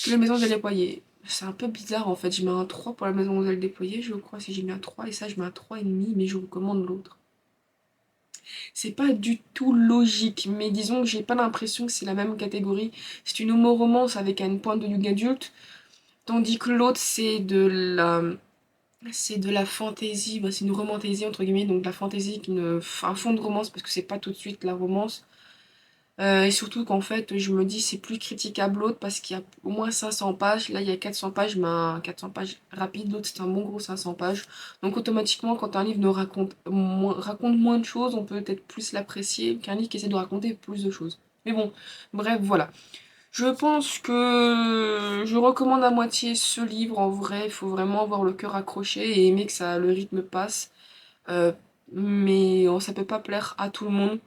La Maison où elle déployée. C'est un peu bizarre en fait, je mets un 3 pour La Maison où elle déployée, je crois, si j'ai mis un 3 et ça, je mets un 3,5, mais je recommande l'autre. C'est pas du tout logique, mais disons que j'ai pas l'impression que c'est la même catégorie. C'est une homo-romance avec une pointe de young adulte, tandis que l'autre c'est de la fantaisie, c'est une romantaisie entre guillemets, donc de la fantaisie, un fond de romance parce que c'est pas tout de suite la romance. Et surtout qu'en fait, je me dis c'est plus critiquable l'autre parce qu'il y a au moins 500 pages. Là, il y a 400 pages, mais un 400 pages rapide. L'autre, c'est un bon gros 500 pages. Donc automatiquement, quand un livre raconte moins de choses, on peut peut-être plus l'apprécier qu'un livre qui essaie de raconter plus de choses. Mais bon, bref, voilà. Je pense que je recommande à moitié ce livre. En vrai, il faut vraiment avoir le cœur accroché et aimer que le rythme passe. Euh, mais ça peut pas plaire à tout le monde.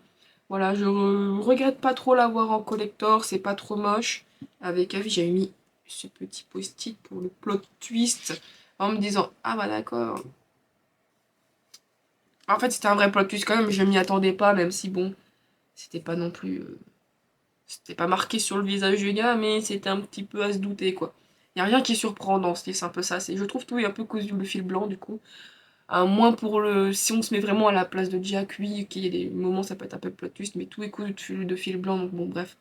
Voilà, je regrette pas trop l'avoir en collector, c'est pas trop moche. Avec avis, j'avais mis ce petit post-it pour le plot twist en me disant ah bah d'accord. En fait, c'était un vrai plot twist quand même, je m'y attendais pas, même si bon, c'était pas non plus. C'était pas marqué sur le visage du gars, mais c'était un petit peu à se douter quoi. Y a rien qui surprend dans ce livre, c'est un peu ça. Je trouve tout est un peu cousu le fil blanc du coup. Moins pour le. Si on se met vraiment à la place de Jack, oui, qu'il y a des moments ça peut être un peu plot twist, mais tout est cousu de fil blanc, donc bon, bref.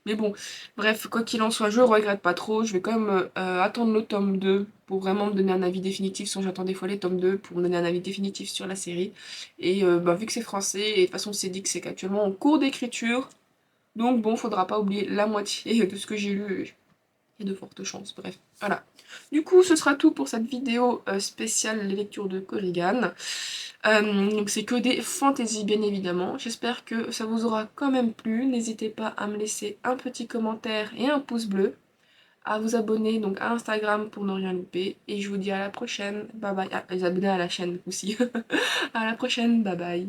Mais bon, bref, quoi qu'il en soit, je regrette pas trop. Je vais quand même attendre le tome 2 pour vraiment me donner un avis définitif. Sinon, j'attends des fois les tomes 2 pour me donner un avis définitif sur la série. Et vu que c'est français, et de toute façon, c'est dit que c'est qu'actuellement en cours d'écriture. Donc bon, faudra pas oublier la moitié de ce que j'ai lu. Il y a de fortes chances, bref. Voilà. Du coup, ce sera tout pour cette vidéo spéciale lecture de Corrigan. Donc c'est que des fantaisies bien évidemment. J'espère que ça vous aura quand même plu. N'hésitez pas à me laisser un petit commentaire et un pouce bleu. À vous abonner donc à Instagram pour ne rien louper. Et je vous dis à la prochaine. Bye bye. Ah, les abonner à la chaîne aussi. À la prochaine. Bye bye.